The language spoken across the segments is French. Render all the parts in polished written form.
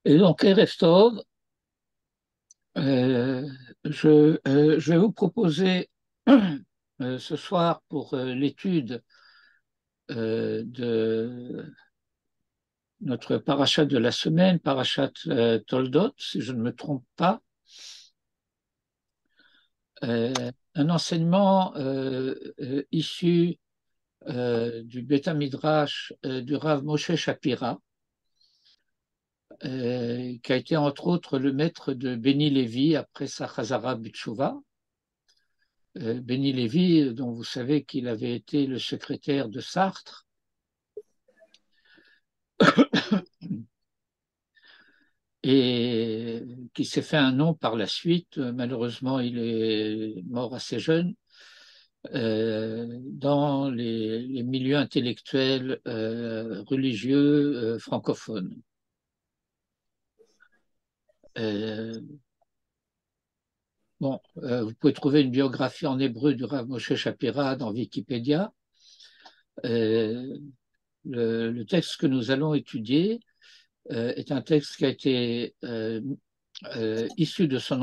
Et donc, Erev Tov, je vais vous proposer ce soir pour l'étude de notre parachat de la semaine, parachat Toldot, si je ne me trompe pas, un enseignement issu du Beth Midrash du Rav Moshe Shapira, qui a été entre autres le maître de Béni Lévi après sa Chazara B'tshuva. Béni Lévy, dont vous savez qu'il avait été le secrétaire de Sartre, et qui s'est fait un nom par la suite. Malheureusement, il est mort assez jeune dans les milieux intellectuels religieux francophones. Euh, bon, vous pouvez trouver une biographie en hébreu du Rav Moshe Shapira dans Wikipédia. Euh, le texte que nous allons étudier est un texte qui a été issu de son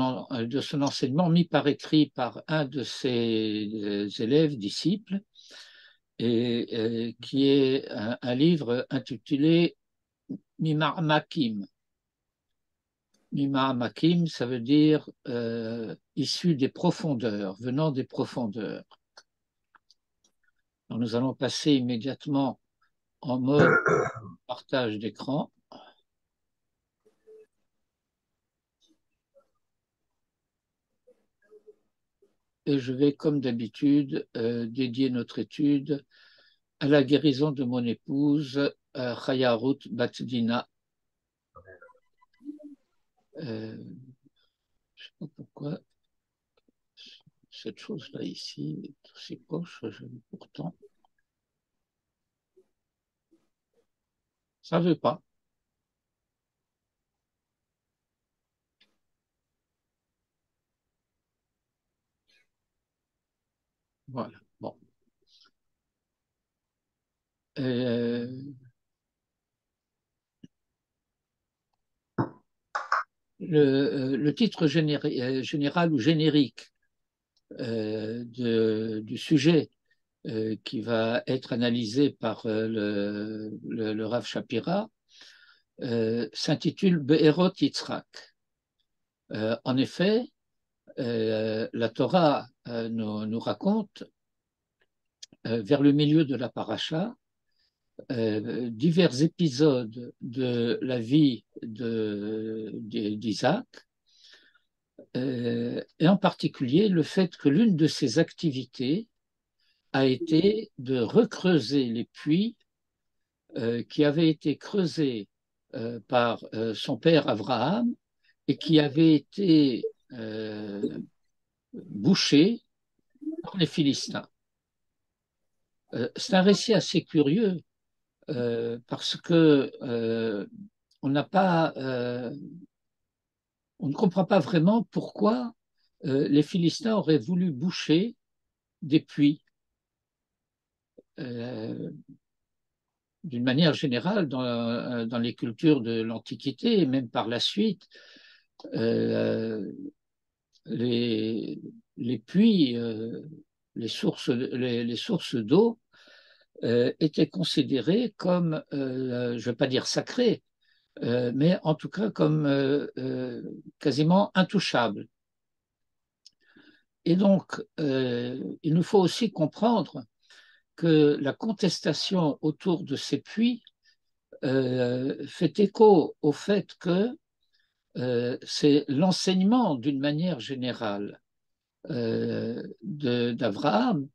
enseignement, mis par écrit par un de ses élèves, disciples, et qui est un livre intitulé Mimar Makim. Mimar Makim, ça veut dire issu des profondeurs, venant des profondeurs. Alors, nous allons passer immédiatement en mode partage d'écran. Et je vais, comme d'habitude, dédier notre étude à la guérison de mon épouse, Chaya Ruth Batdina. Je ne sais pas pourquoi cette chose-là ici est aussi proche, pourtant, ça ne veut pas. Voilà. Bon. Euh, le titre général ou générique du sujet qui va être analysé par le Rav Shapira s'intitule Be'erot Yitzhak. En effet, la Torah nous raconte, vers le milieu de la paracha, divers épisodes de la vie d'Isaac, et en particulier le fait que l'une de ses activités a été de recreuser les puits qui avaient été creusés par son père Abraham et qui avaient été bouchés par les Philistins. C'est un récit assez curieux parce que on n'a pas, on ne comprend pas vraiment pourquoi les Philistins auraient voulu boucher des puits. Euh, D'une manière générale, dans les cultures de l'Antiquité et même par la suite, euh, les, les puits, les sources d'eau étaient considérées comme, je ne vais pas dire sacrées, mais en tout cas comme quasiment intouchables. Et donc, il nous faut aussi comprendre que la contestation autour de ces puits fait écho au fait que c'est l'enseignement d'une manière générale d'Abraham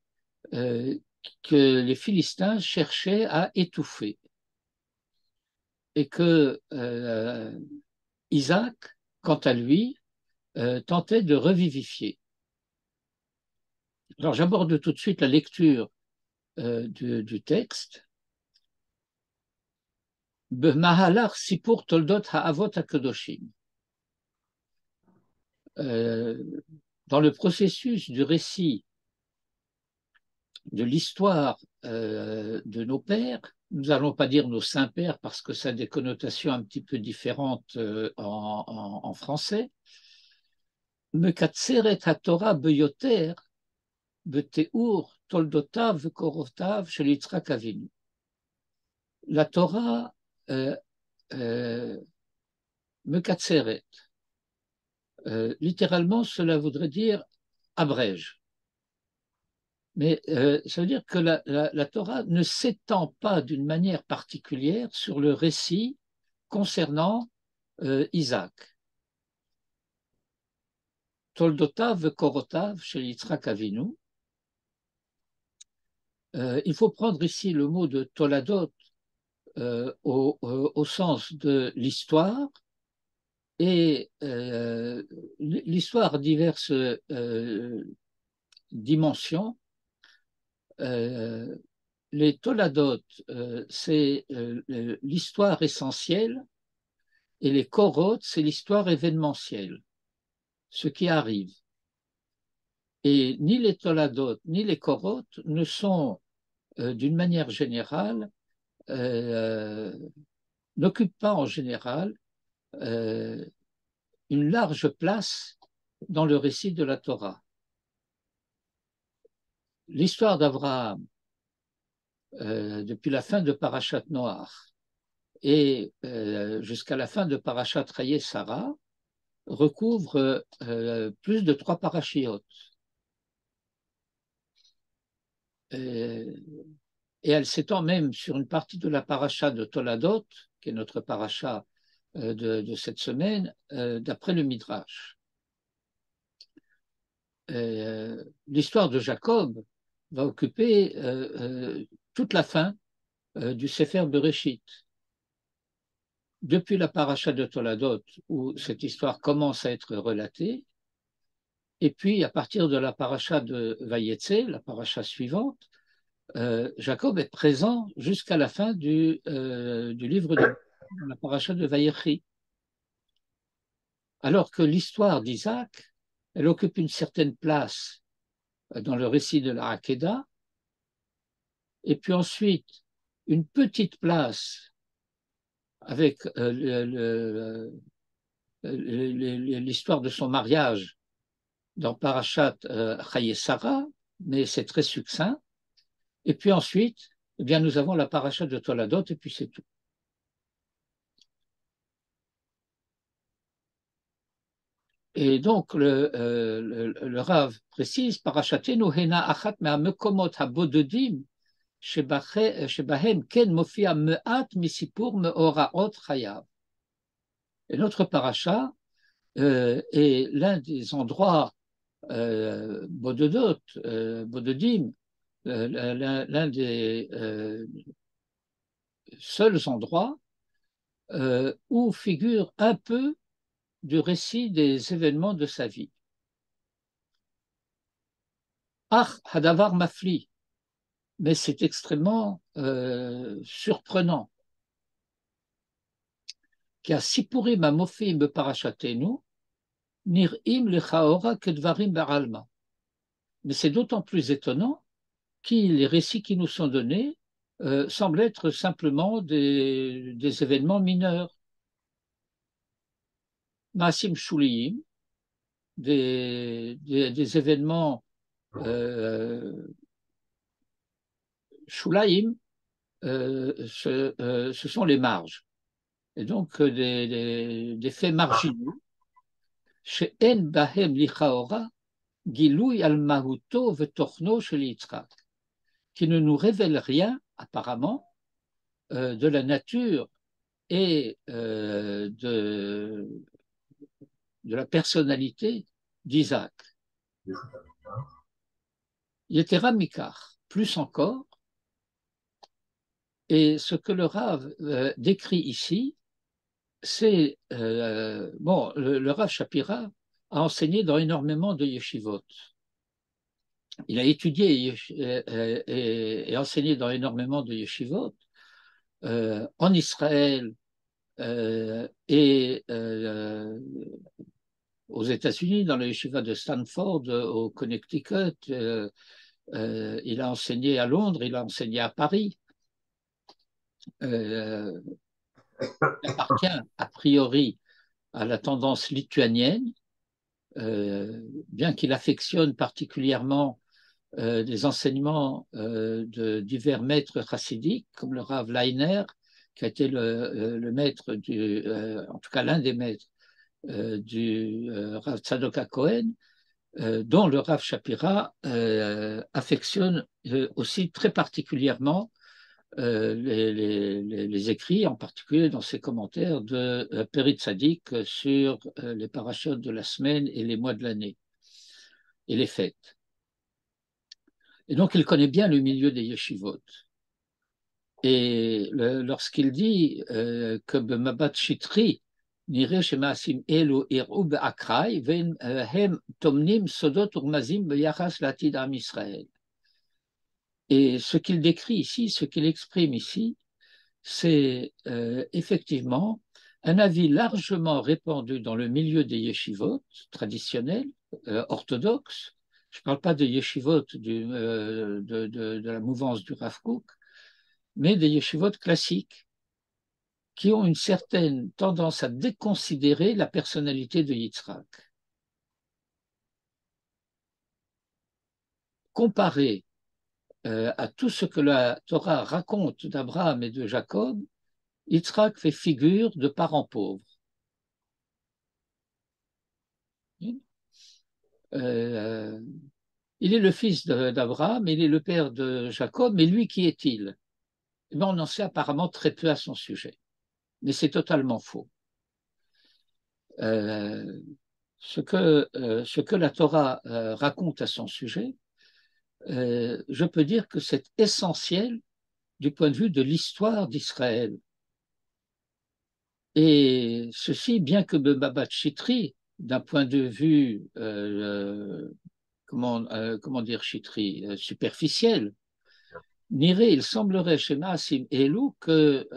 que les Philistins cherchaient à étouffer et que Isaac, quant à lui, tentait de revivifier. Alors j'aborde tout de suite la lecture du texte. B'mahalach sipur toldot ha'avot ha'kedoshim. Dans le processus du récit de l'histoire de nos pères, nous n'allons pas dire nos saints-pères parce que ça a des connotations un petit peu différentes en français. Mekatseret haTorah beyoter beteur toldotav vekorotav shel Yitzhak Avinu. La Torah mekatseret. Littéralement, cela voudrait dire abrège. Mais ça veut dire que la Torah ne s'étend pas d'une manière particulière sur le récit concernant Isaac. Toldotav vekorotav shel Yitzhak Avinu. Il faut prendre ici le mot de Toladot au sens de l'histoire, et l'histoire a diverses dimensions. Les Toladot, c'est l'histoire essentielle, et les Korot, c'est l'histoire événementielle, ce qui arrive. Et ni les Toladot ni les Korot ne sont, d'une manière générale, n'occupent pas en général une large place dans le récit de la Torah. L'histoire d'Abraham, depuis la fin de Parashat Noach et jusqu'à la fin de Parashat Chayei Sarah, recouvre plus de 3 parachiotes. Et elle s'étend même sur une partie de la paracha de Toladot, qui est notre paracha de cette semaine, d'après le Midrash. L'histoire de Jacob va occuper toute la fin du Sefer Bereshit. Depuis la paracha de Toladot, où cette histoire commence à être relatée, et puis à partir de la paracha de Vayetze, la paracha suivante, Jacob est présent jusqu'à la fin du livre de la paracha de Vayechi. Alors que l'histoire d'Isaac, elle occupe une certaine place dans le récit de la Hakeda, et puis ensuite une petite place avec l'histoire de son mariage dans Parashat Chayei Sarah, mais c'est très succinct. Et puis ensuite, eh bien, nous avons la paracha de Toladot, et puis c'est tout. Et donc, le Rav précise, Parashatenu hena achat me'amekomot habododim shebahem ken mofia me'at misipur me'oraot chayav. Et notre paracha est l'un des endroits bododim, l'un des seuls endroits où figure un peu du récit des événements de sa vie. Ach hadavar mafli, mais c'est extrêmement surprenant. Ki asipurim hamofim beparashatenu nir'im lechaora kedvarim baralma. Mais c'est d'autant plus étonnant que les récits qui nous sont donnés semblent être simplement des événements mineurs. Maasim shuliyim, des événements shulaim, ce sont les marges. Et donc des faits marginaux. She'en bahem lichaora gilouy al mahuto vetochno shel Yitzhak, qui ne nous révèle rien, apparemment, de la nature et de la personnalité d'Isaac. Yetera mikar, plus encore, et ce que le Rav décrit ici, c'est, bon, le Rav Shapira a enseigné dans énormément de yeshivot. Il a étudié et enseigné dans énormément de yeshivot en Israël et aux États-Unis, dans le yeshiva de Stanford, au Connecticut. Il a enseigné à Londres, il a enseigné à Paris. euh, appartient a priori à la tendance lituanienne, bien qu'il affectionne particulièrement des enseignements de divers maîtres chassidiques, comme le Rav Leiner, qui a été le maître en tout cas l'un des maîtres du Rav Tzadok HaKohen, dont le Rav Shapira affectionne aussi très particulièrement les écrits, en particulier dans ses commentaires de Périt Tzadik sur les parachutes de la semaine et les mois de l'année et les fêtes. Et donc, il connaît bien le milieu des yeshivot. Et lorsqu'il dit que Mabat Shitri, nireh shemaasim elu iru be'akrai, hem tomnim sodot urmazim beyachas latid am Israël. Et ce qu'il décrit ici, ce qu'il exprime ici, c'est effectivement un avis largement répandu dans le milieu des yeshivot traditionnels, orthodoxes. Je ne parle pas des yeshivot de la mouvance du Rav Kook, mais des yeshivot classiques qui ont une certaine tendance à déconsidérer la personnalité de Yitzhak. Comparé à tout ce que la Torah raconte d'Abraham et de Jacob, Yitzhak fait figure de parent pauvre. Euh, il est le fils d'Abraham, il est le père de Jacob, mais lui, qui est-il? Eh bien, on en sait apparemment très peu à son sujet, mais c'est totalement faux. Ce que la Torah raconte à son sujet, je peux dire que c'est essentiel du point de vue de l'histoire d'Israël. Et ceci, bien que Babat Chitri, d'un point de vue, comment dire Chitri, superficiel, n'irait, il semblerait chez Maasim Elou que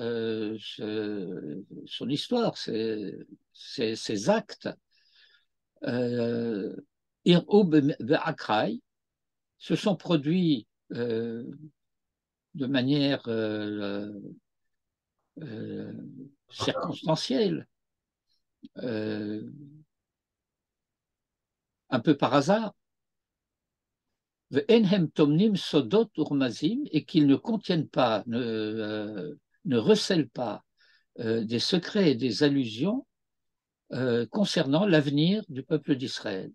son histoire, ses actes, se sont produits de manière circonstancielle, un peu par hasard, et qu'ils ne contiennent pas, ne recèlent pas des secrets et des allusions concernant l'avenir du peuple d'Israël.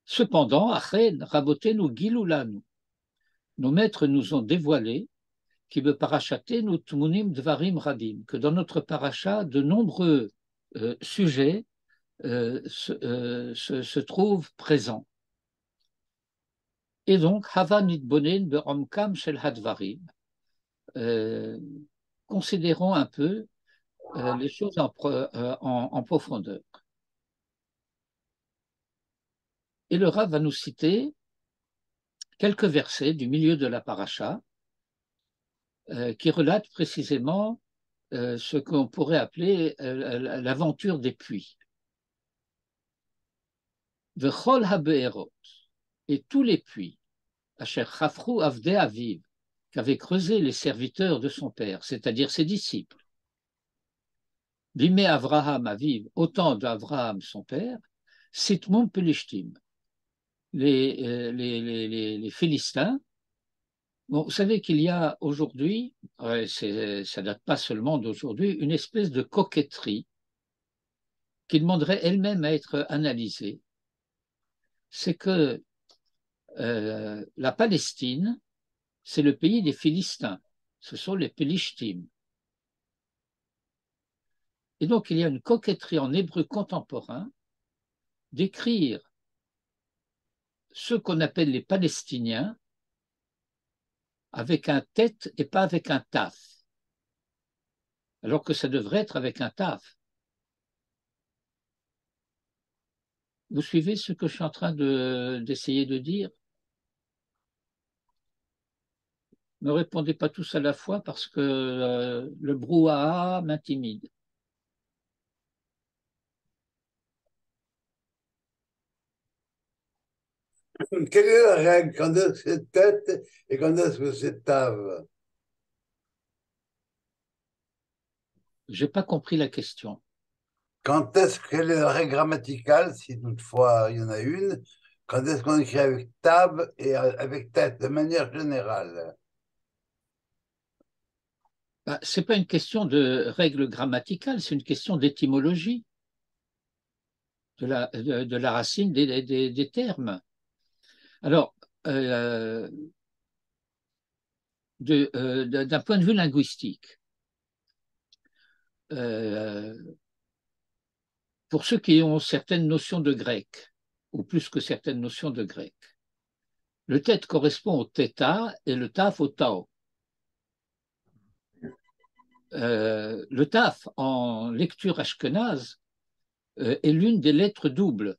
Cependant, nos maîtres nous ont dévoilé que dans notre paracha, de nombreux sujets se trouvent présents. Et donc, considérons un peu les choses en profondeur. Et le Rav va nous citer quelques versets du milieu de la paracha qui relatent précisément ce qu'on pourrait appeler l'aventure des puits. Vechol habe'erot, et tous les puits, asher chafru avdei aviv, qu'avaient creusé les serviteurs de son père, c'est-à-dire ses disciples. Bimé Avraham aviv, au temps d'Avraham son père, Sitmon Pelishtim, les Philistins. Bon, vous savez qu'il y a aujourd'hui, ça date pas seulement d'aujourd'hui, une espèce de coquetterie qui demanderait elle-même à être analysée. C'est que la Palestine, c'est le pays des Philistins. Ce sont les Pelishtim. Et donc, il y a une coquetterie en hébreu contemporain d'écrire ceux qu'on appelle les Palestiniens avec un tête et pas avec un taf, alors que ça devrait être avec un taf. Vous suivez ce que je suis en train d'essayer de dire? Ne répondez pas tous à la fois parce que le brouhaha m'intimide. Quelle est la règle? Quand est-ce que c'est tête et quand est-ce que c'est tave? J'ai pas compris la question. Quelle est la règle grammaticale, si toutefois il y en a une, quand est-ce qu'on écrit avec tab et avec tête, de manière générale? Bah, c'est pas une question de règle grammaticale, c'est une question d'étymologie de la racine des termes. Alors, euh, d'un point de vue linguistique, euh, pour ceux qui ont certaines notions de grec, ou plus que certaines notions de grec, le tête correspond au theta et le taf au tau. Le taf en lecture ashkénaze est l'une des lettres doubles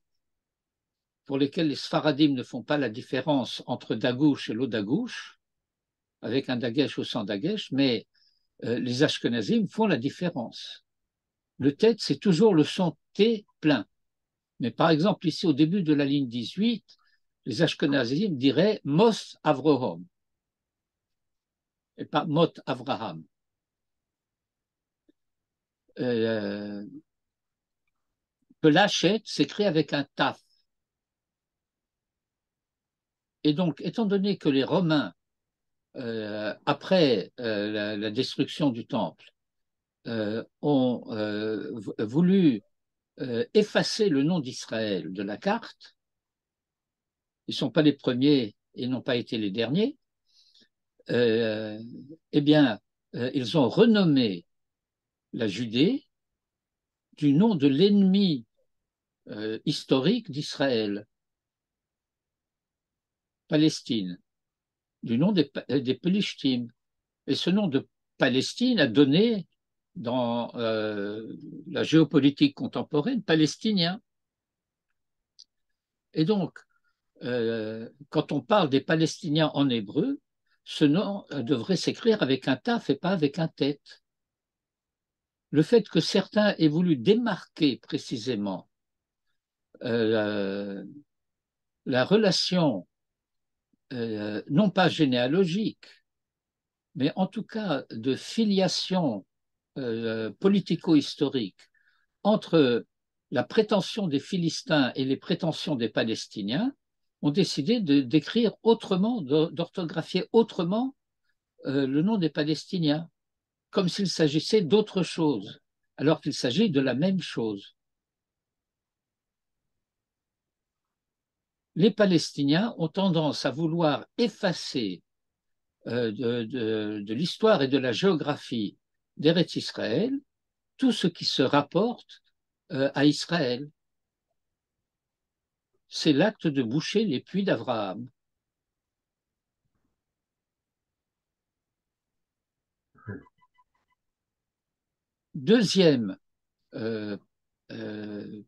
pour lesquelles les sfaradim ne font pas la différence entre dagouche et l'odagouche, avec un dagesh ou sans dagesh, mais les ashkenazim font la différence. Le tête, c'est toujours le son T plein. Mais par exemple, ici, au début de la ligne 18, les ashkenazim diraient Mos Avraham et pas Mot Avraham. Euh, Pelachet s'écrit avec un taf. Et donc, étant donné que les Romains, après la destruction du temple, ont voulu effacer le nom d'Israël de la carte, ils ne sont pas les premiers et n'ont pas été les derniers, euh, eh bien, ils ont renommé la Judée du nom de l'ennemi historique d'Israël, Palestine, du nom des Pelishtim. Et ce nom de Palestine a donné, dans la géopolitique contemporaine, palestinien. Et donc, quand on parle des Palestiniens en hébreu, ce nom devrait s'écrire avec un taf et pas avec un tête. Le fait que certains aient voulu démarquer précisément euh, la relation, non pas généalogique, mais en tout cas de filiation politico-historique entre la prétention des Philistins et les prétentions des Palestiniens, ont décidé d'écrire autrement, d'orthographier autrement le nom des Palestiniens, comme s'il s'agissait d'autre chose, alors qu'il s'agit de la même chose. Les Palestiniens ont tendance à vouloir effacer de l'histoire et de la géographie d'Eretz Israël tout ce qui se rapporte à Israël. C'est l'acte de boucher les puits d'Abraham. Deuxième euh,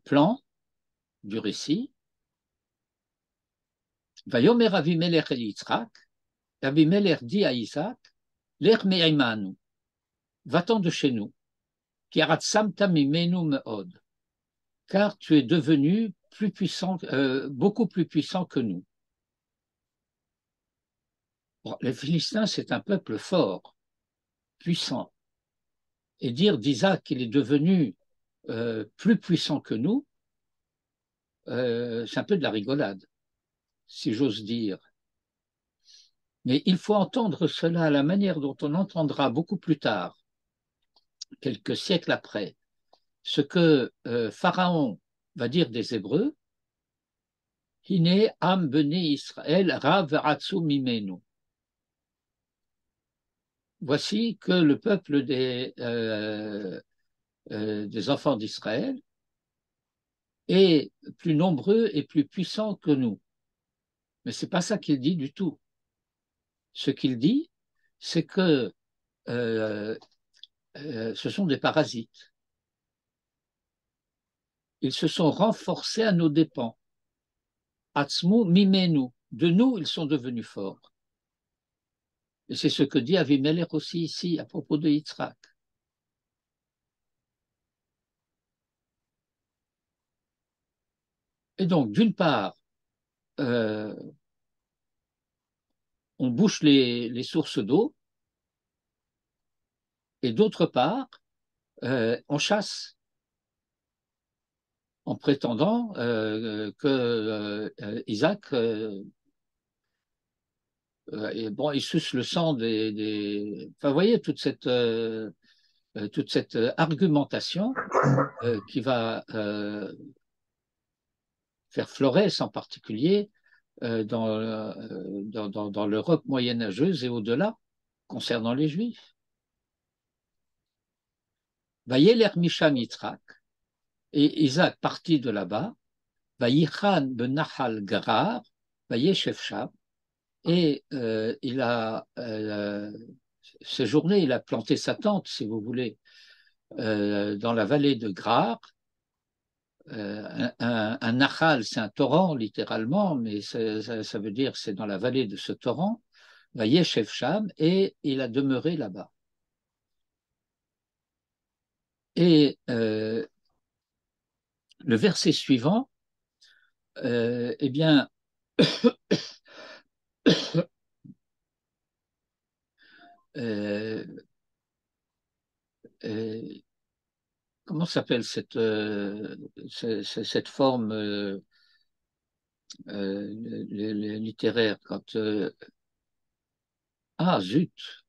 plan du récit, Vayomer Avimelech el Yitzhak, Avimelech dit à Isaac, Lech me'imanu, va-t'en de chez nous, ki aratsamta mimenu me'od, car tu es devenu plus puissant, beaucoup plus puissant que nous. Bon, les Philistins, c'est un peuple fort, puissant. Et dire d'Isaac qu'il est devenu plus puissant que nous, c'est un peu de la rigolade, si j'ose dire. Mais il faut entendre cela à la manière dont on entendra beaucoup plus tard, quelques siècles après, ce que Pharaon va dire des Hébreux, Hine am bene Israël rav ratsu mimenu. Voici que le peuple des enfants d'Israël est plus nombreux et plus puissant que nous. Mais ce n'est pas ça qu'il dit du tout. Ce qu'il dit, c'est que euh, ce sont des parasites. Ils se sont renforcés à nos dépens. Atzmu mimenu. De nous, ils sont devenus forts. Et c'est ce que dit Avimelech aussi ici à propos de Yitzhak. Et donc, d'une part, euh, on bouche les sources d'eau, et d'autre part, on chasse en prétendant que Isaac, bon, il suce le sang Enfin, vous voyez, toute cette argumentation qui va faire Florès en particulier dans l'Europe moyenâgeuse et au-delà, concernant les Juifs. Vayeler Misham Yitzhak, et Isaac partit de là-bas, Vayichan benachal Garar, Vayeshev Sham, et il a séjourné, il a planté sa tente, si vous voulez, dans la vallée de Grar. Un Nahal, c'est un torrent littéralement, mais ça veut dire c'est dans la vallée de ce torrent, Vayeshev Sham, et il a demeuré là-bas. Et le verset suivant, eh bien, euh, comment s'appelle cette forme littéraire ah, zut!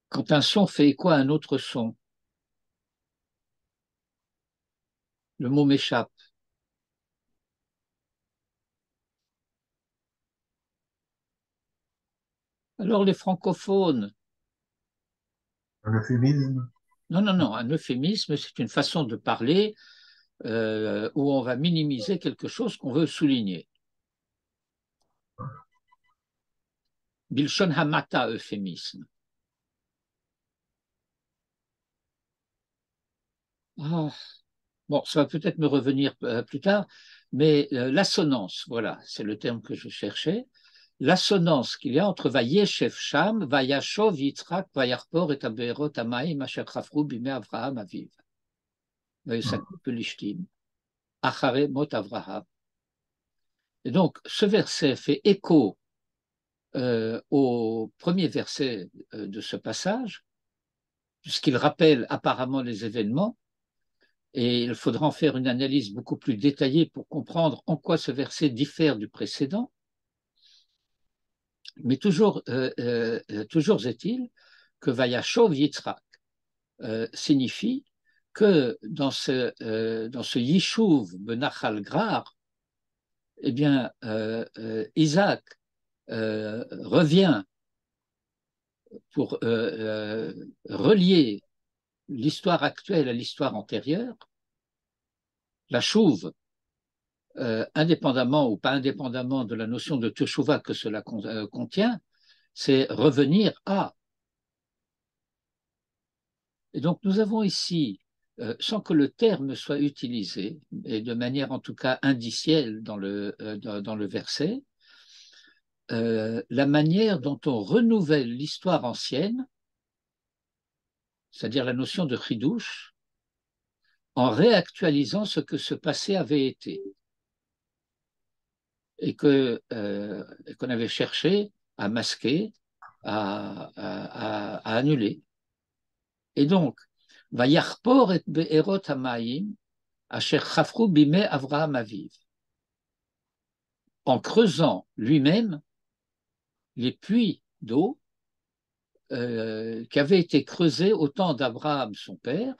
Quand un son fait écho à un autre son, le mot m'échappe. Alors les francophones, Un euphémisme. non, non, non, un euphémisme, c'est une façon de parler où on va minimiser quelque chose qu'on veut souligner. Bilshon Hamata, euphémisme. Ah, bon, ça va peut-être me revenir plus tard, mais l'assonance, voilà, c'est le terme que je cherchais. L'assonance qu'il y a entre Vayeshev Sham, Vayashov Yitzhak, Vayarpor et Aberot Amaim, Asher Chafru Bime Avraham Aviv. Vayesakut Pelishtim, Achare Mot Avraham. Et donc, ce verset fait écho au premier verset de ce passage, puisqu'il rappelle apparemment les événements, et il faudra en faire une analyse beaucoup plus détaillée pour comprendre en quoi ce verset diffère du précédent. Mais toujours est-il que Vayashov Yitzhak signifie que dans ce Yishuv Benachal Grar, eh bien, Isaac revient pour relier l'histoire actuelle à l'histoire antérieure. La chouve, indépendamment ou pas indépendamment de la notion de teshuva que cela contient, c'est revenir à. Et donc nous avons ici, sans que le terme soit utilisé, et de manière en tout cas indicielle dans le verset, la manière dont on renouvelle l'histoire ancienne, c'est-à-dire la notion de chidouche, en réactualisant ce que ce passé avait été et qu'on avait cherché à masquer, à annuler. Et donc, Vayarpor et Be'erot Hamayim, Asher Chafru Bime Avraham Aviv, en creusant lui-même les puits d'eau qui avaient été creusés au temps d'Abraham, son père,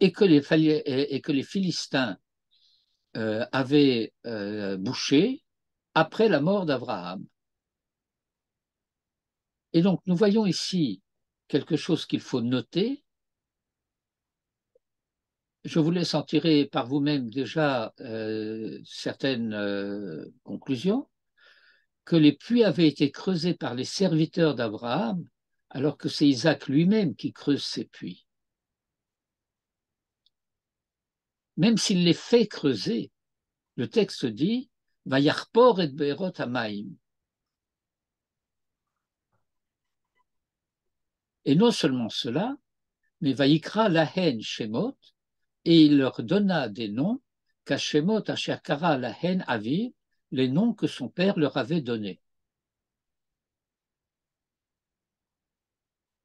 et que les Philistins avaient bouchés après la mort d'Abraham. Et donc, nous voyons ici quelque chose qu'il faut noter. Je vous laisse en tirer par vous-même déjà certaines conclusions, que les puits avaient été creusés par les serviteurs d'Abraham, alors que c'est Isaac lui-même qui creuse ces puits. Même s'il les fait creuser, le texte dit « Vayarpor et be'erot hamayim ». Et non seulement cela, mais Vayikra lahen shemot, et il leur donna des noms, Kashemot asher kara lahen aviv, les noms que son père leur avait donnés.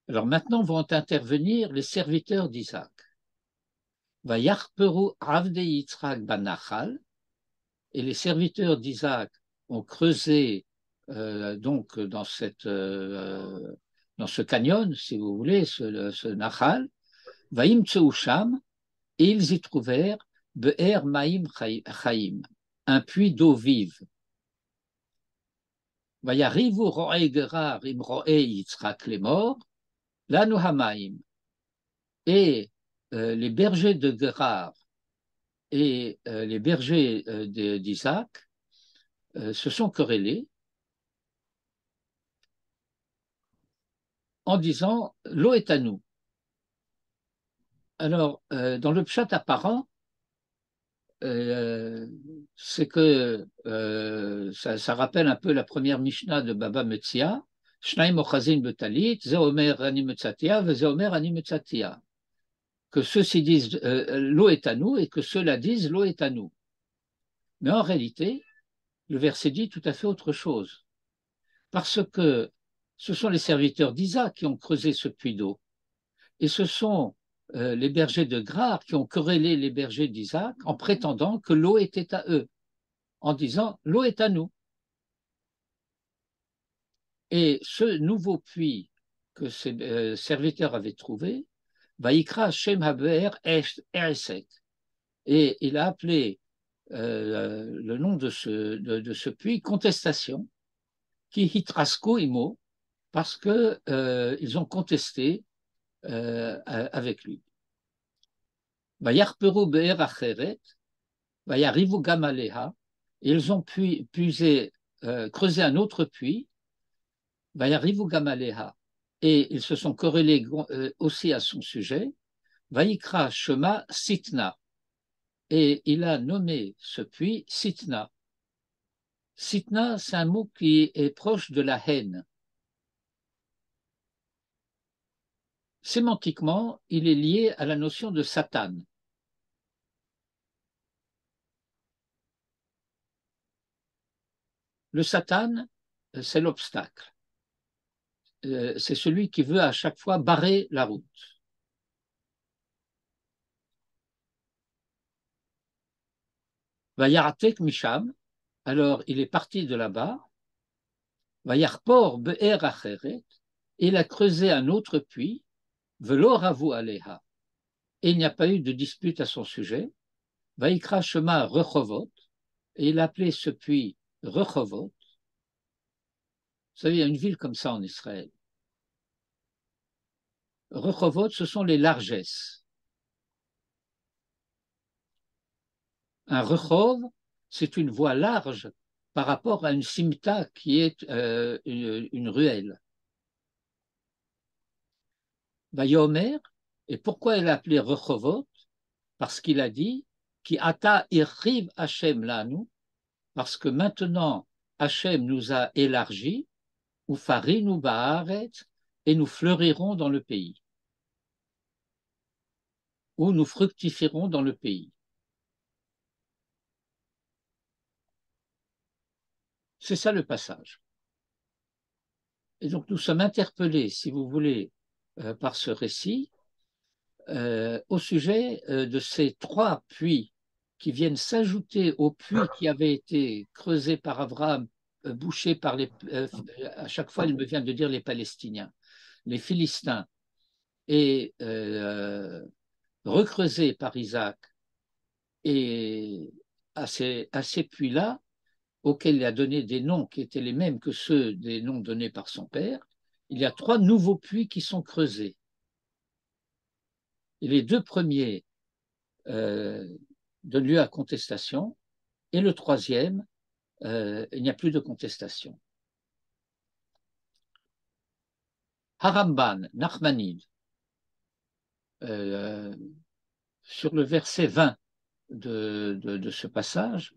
Alors maintenant vont intervenir les serviteurs d'Isaac. Vayarperu avde Yitzhak banachal, et les serviteurs d'Isaac ont creusé donc dans ce canyon, si vous voulez, ce nachal, Vaimtseu sham, et ils y trouvèrent Be'er Maim Chaim, un puits d'eau vive. Vayarivu ro'ei gerar im ro'ei Yitzhak lemor, lanu hamaim. Et les bergers de Gerar et les bergers d'Isaac se sont querellés en disant l'eau est à nous. Alors, dans le pshat apparent, c'est que ça rappelle un peu la première Mishnah de Baba Metzia, Shnaim ochazin betalit, ze omer ani metzatia, ve ze omer ani metzatia. Que ceux-ci disent l'eau est à nous et que ceux-là disent l'eau est à nous. Mais en réalité, le verset dit tout à fait autre chose. Parce que ce sont les serviteurs d'Isaac qui ont creusé ce puits d'eau. Et ce sont les bergers de Gerar qui ont querellé les bergers d'Isaac en prétendant que l'eau était à eux, en disant l'eau est à nous. Et ce nouveau puits que ces serviteurs avaient trouvé, Vaïkra Shem Haber Eresek. Et il a appelé le nom de ce puits contestation, qui hitrasko imo, parce qu'ils ont contesté avec lui. Vayarperu be'er acheret, vayarivu gam aleha, ils ont creusé un autre puits, vayarivu gam aleha, et ils se sont querellés aussi à son sujet, vayikra shema sitna, et il a nommé ce puits Sitna. Sitna, c'est un mot qui est proche de la haine. Sémantiquement, il est lié à la notion de Satan. Le Satan, c'est l'obstacle. C'est celui qui veut à chaque fois barrer la route. Vayaratek Misham, alors il est parti de là-bas. Vayarpor be'er acheret, il a creusé un autre puits. Velo ravu aleha, et il n'y a pas eu de dispute à son sujet. Vaikra Shema Rechovot, et il a appelé ce puits Rechovot. Vous savez, il y a une ville comme ça en Israël. Rechovot, ce sont les largesses. Un Rechov, c'est une voie large par rapport à une simta qui est une ruelle. Vayomer, et pourquoi il a appelé Rechovot? Parce qu'il a dit Ki ata irriv Hashem lanu, parce que maintenant Hashem nous a élargi, ou farinu ba'aret, et nous fleurirons dans le pays, ou nous fructifierons dans le pays. C'est ça le passage. Et donc nous sommes interpellés, si vous voulez, par ce récit, au sujet de ces trois puits qui viennent s'ajouter aux puits qui avaient été creusés par Abraham, bouchés par à chaque fois il me vient de dire les Palestiniens, les Philistins, et recreusés par Isaac, et à ces puits-là, auxquels il a donné des noms qui étaient les mêmes que ceux des noms donnés par son père, il y a trois nouveaux puits qui sont creusés. Et les deux premiers donnent lieu à contestation, et le troisième, il n'y a plus de contestation. Haramban, Nachmanide, sur le verset 20 de ce passage,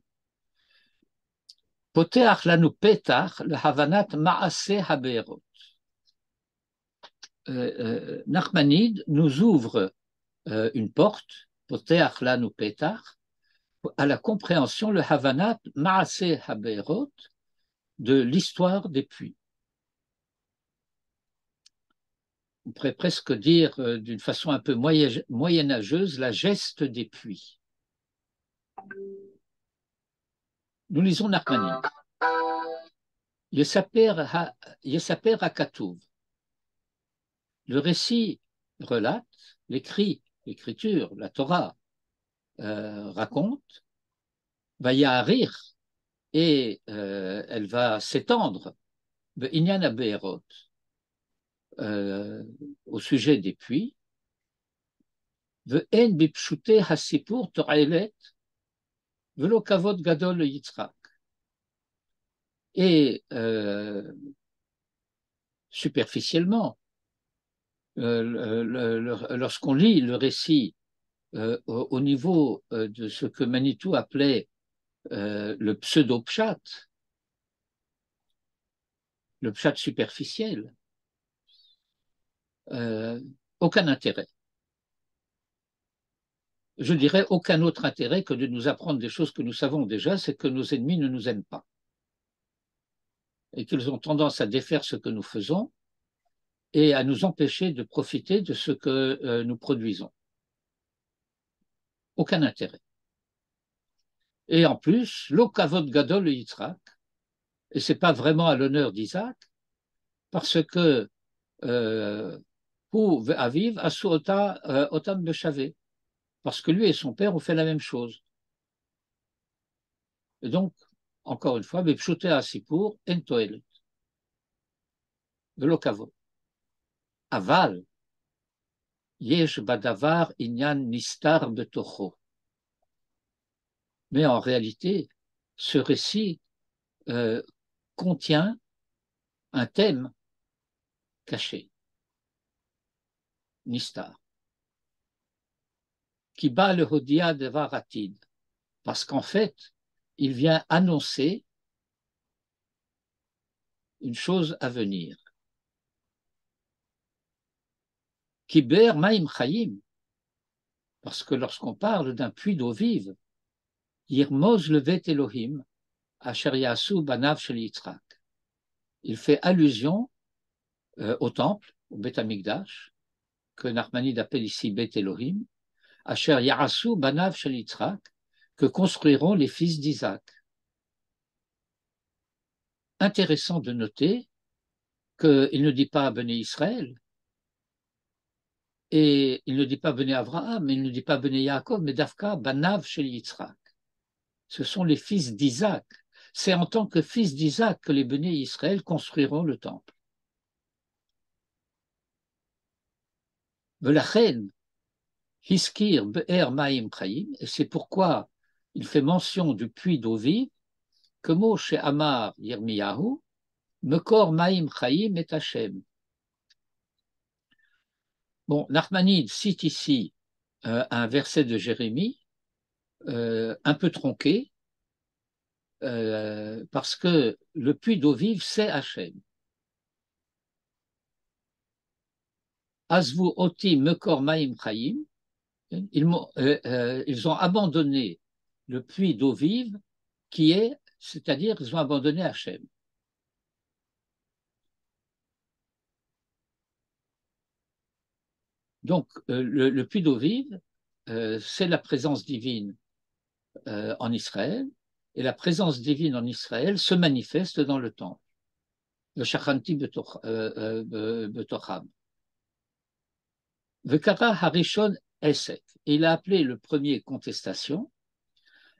Poteach lanu petach le havanat ma'aseh haberot. Nachmanide nous ouvre une porte, Poteach lanu petach, à la compréhension, le havanat ma'aseh haberot, de l'histoire des puits. on pourrait presque dire d'une façon un peu moyenâgeuse, la geste des puits. Nous lisons Nachmanide. Yesaper HaKatuv. Le récit relate, l'écriture, la Torah raconte, Vayaharir, et elle va s'étendre, Inyan HaBe'erot, au sujet des puits, Ve'en bipshute hasipur to'alet, ve'lo kavod gadol Yitzhak. Et superficiellement, lorsqu'on lit le récit au niveau de ce que Manitou appelait le pseudo-pshat, le pshat superficiel, aucun intérêt. Je dirais aucun autre intérêt que de nous apprendre des choses que nous savons déjà, c'est que nos ennemis ne nous aiment pas et qu'ils ont tendance à défaire ce que nous faisons et à nous empêcher de profiter de ce que nous produisons. Aucun intérêt. Et en plus, l'okavod gadol Yitzhak, et ce n'est pas vraiment à l'honneur d'Isaac, parce que ou Aviv asu otam beshavé, parce que lui et son père ont fait la même chose. Et donc, encore une fois, bepshute asipur en toelet, velo kavod. Aval, yesh badavar inyan nistar betocho. Mais en réalité, ce récit contient un thème caché, nistar, qui bat le hodia de varatid, parce qu'en fait, il vient annoncer une chose à venir. Kiber Maim Chayim, parce que lorsqu'on parle d'un puits d'eau vive, Yirmoz levet Elohim, Asher Yasu Banav Shel Yitzhak. Il fait allusion au temple, au Beth Amikdash, que Nachmanide appelle ici Beth Elohim, Asher Yasu Banav Shel Yitzhak, que construiront les fils d'Isaac. Intéressant de noter qu'il ne dit pas Béné Israël, et il ne dit pas Béné Avraham, il ne dit pas Béné Yaakov, mais Dafka Banav Shel Yitzhak. Ce sont les fils d'Isaac. C'est en tant que fils d'Isaac que les Béné Israël construiront le temple. Velachen, Hiskir Be'er Maim Chaim, et c'est pourquoi il fait mention du puits d'eau vive, que Moshe Amar Yirmiyahu, Mekor Maim Chaim et Hashem. Bon, Nachmanide cite ici un verset de Jérémie, un peu tronqué, parce que le puits d'eau vive, c'est Hachem. Azvu oti mekor maim chayim, ils ont abandonné le puits d'eau vive qui est, c'est-à-dire ils ont abandonné Hachem. Donc le puits d'eau vive, c'est la présence divine en Israël, et la présence divine en Israël se manifeste dans le temple, le Shachanti Betocham. Vekara Harishon Esek, il a appelé le premier contestation,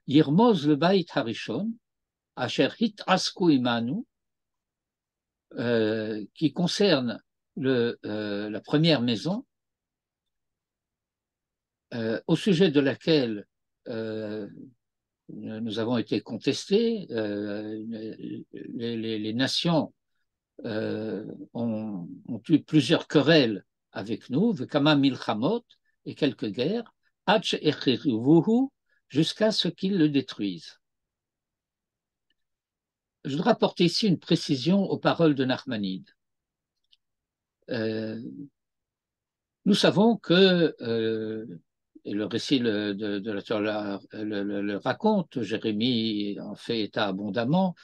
Yirmoz le Bait Harishon, Asher Hit Asku Imanu, qui concerne la première maison, au sujet de laquelle nous avons été contestés, les nations ont eu plusieurs querelles avec nous, Vekama Milchamot, et quelques guerres, jusqu'à ce qu'ils le détruisent. Je voudrais apporter ici une précision aux paroles de Nachmanide. Nous savons que, et le récit de la Torah le raconte, Jérémie en fait état abondamment,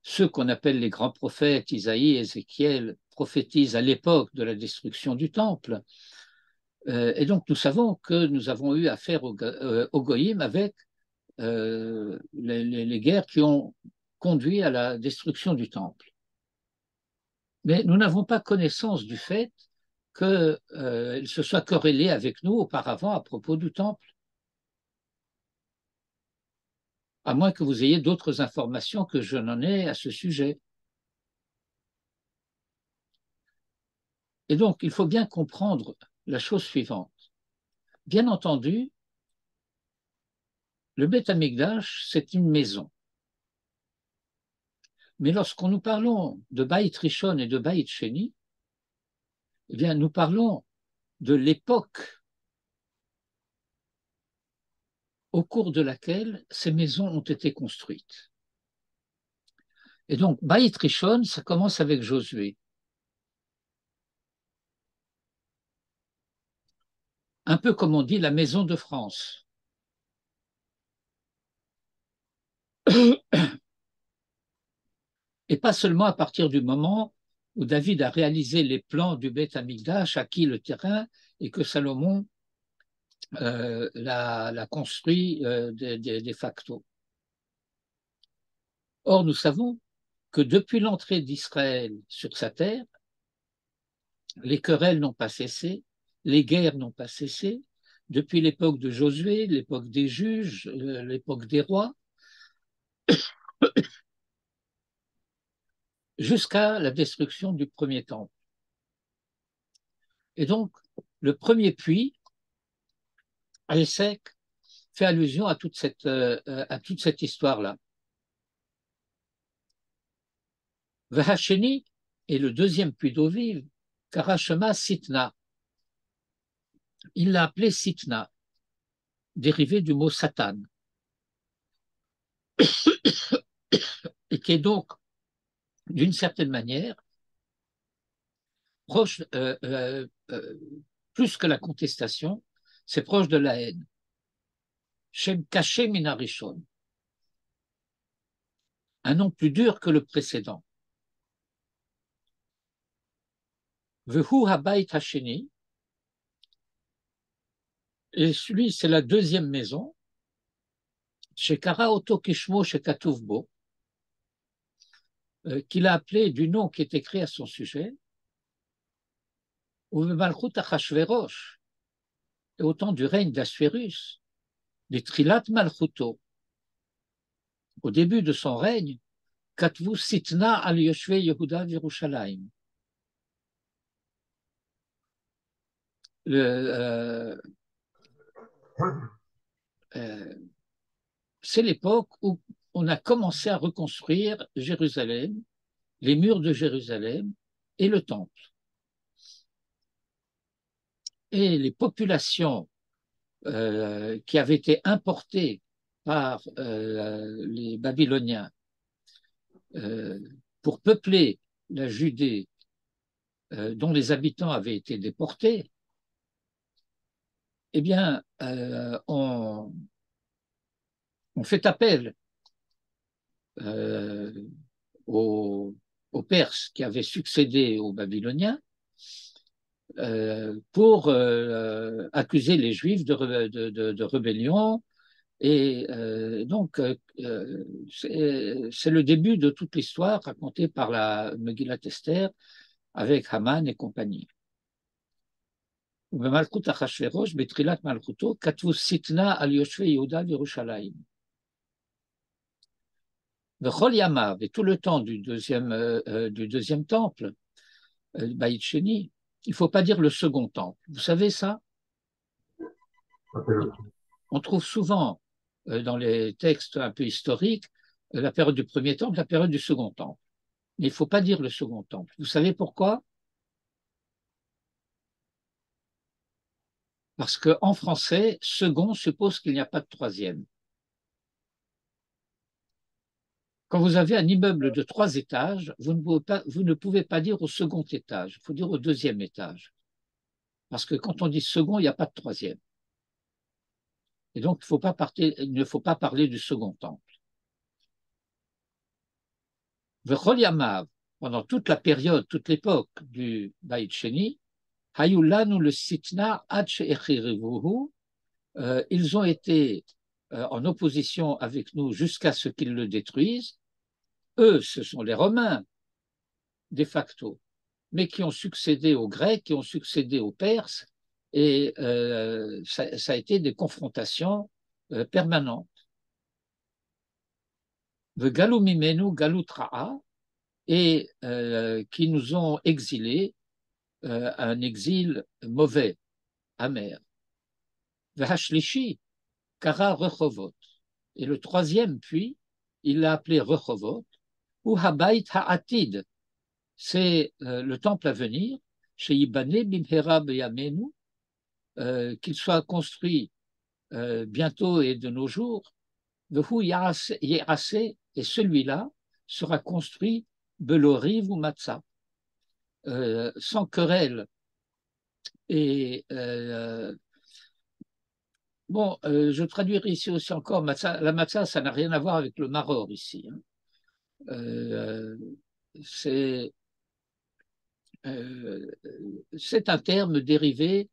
ceux qu'on appelle les grands prophètes, Isaïe, Ézéchiel, prophétise à l'époque de la destruction du temple. Et donc, nous savons que nous avons eu affaire au Goïm avec les guerres qui ont conduit à la destruction du temple. Mais nous n'avons pas connaissance du fait qu'il se soit corrélé avec nous auparavant à propos du temple, à moins que vous ayez d'autres informations que je n'en ai à ce sujet. Et donc, il faut bien comprendre la chose suivante. Bien entendu, le Beth Amikdash, c'est une maison. Mais lorsqu'on nous parlons de Baït Rishon et de Baït Sheni, eh bien, nous parlons de l'époque au cours de laquelle ces maisons ont été construites. Et donc, Baït Rishon, ça commence avec Josué. Un peu comme on dit la maison de France. Et pas seulement à partir du moment où David a réalisé les plans du Beth Amikdash, acquis le terrain, et que Salomon l'a construit de facto. Or, nous savons que depuis l'entrée d'Israël sur sa terre, les querelles n'ont pas cessé, les guerres n'ont pas cessé, depuis l'époque de Josué, l'époque des juges, l'époque des rois, jusqu'à la destruction du premier temple. Et donc, le premier puits, Al-Sek, fait allusion à toute cette histoire-là. Vahasheni est le deuxième puits d'eau vive, Karashema Sitna. Il l'a appelé Sitna, dérivé du mot Satan, et qui est donc, d'une certaine manière, proche, plus que la contestation, c'est proche de la haine. Shem Kaché Minarishon, un nom plus dur que le précédent. Vehu Habayit Hasheni, et celui, c'est la deuxième maison, Shekara Oto Kishmo Shekatuvbo, qu'il a appelé du nom qui est écrit à son sujet, ou Malchut Achashverosh, et au temps du règne d'Assuérus, des Trilat Malchuto. Au début de son règne, Katvu Sitna al Yoshve Yehuda Yerushalayim. C'est l'époque où on a commencé à reconstruire Jérusalem, les murs de Jérusalem et le temple. Et les populations qui avaient été importées par les Babyloniens pour peupler la Judée dont les habitants avaient été déportés, eh bien, on fait appel aux Perses qui avaient succédé aux Babyloniens pour accuser les Juifs de rébellion. Et donc, c'est le début de toute l'histoire racontée par la Megillat Esther avec Haman et compagnie. ובמלכות אחשוורוש, בתחילת מלכותו, כתבו שטנה על יושבי יהודה וירושלים. וכל ימיו, et tout le temps du deuxième temple, Baït Sheni, il ne faut pas dire le second temple. Vous savez ça? On trouve souvent dans les textes un peu historiques la période du premier temple, la période du second temple. Mais il ne faut pas dire le second temple. Vous savez pourquoi? Parce qu'en français, second suppose qu'il n'y a pas de troisième. Quand vous avez un immeuble de 3 étages, vous ne pouvez pas dire au second étage, il faut dire au deuxième étage. Parce que quand on dit second, il n'y a pas de troisième. Et donc, il ne faut pas parler du second temple. Vechol Yamav, pendant toute la période, toute l'époque du Beit Sheni, Hayulanu le Sitna ad she'echirivuhu, ils ont été en opposition avec nous jusqu'à ce qu'ils le détruisent. Eux, ce sont les Romains, de facto, mais qui ont succédé aux Grecs, qui ont succédé aux Perses, et ça a été des confrontations permanentes. Le galou mimenu, galou tra'a, et qui nous ont exilés un exil mauvais, amer. V'hashlishi, kara rechovot. Et le troisième puits, il l'a appelé Rechovot, ou Habayit Ha'atid, c'est le temple à venir, chez Ibane Bimhera Beyamenu, qu'il soit construit bientôt et de nos jours, Vehu Yarase, et celui-là sera construit Beloriv ou Matzah, sans querelle. Et bon, je traduirai ici aussi encore, la matzah, ça n'a rien à voir avec le maror ici. Hein. C'est un terme dérivé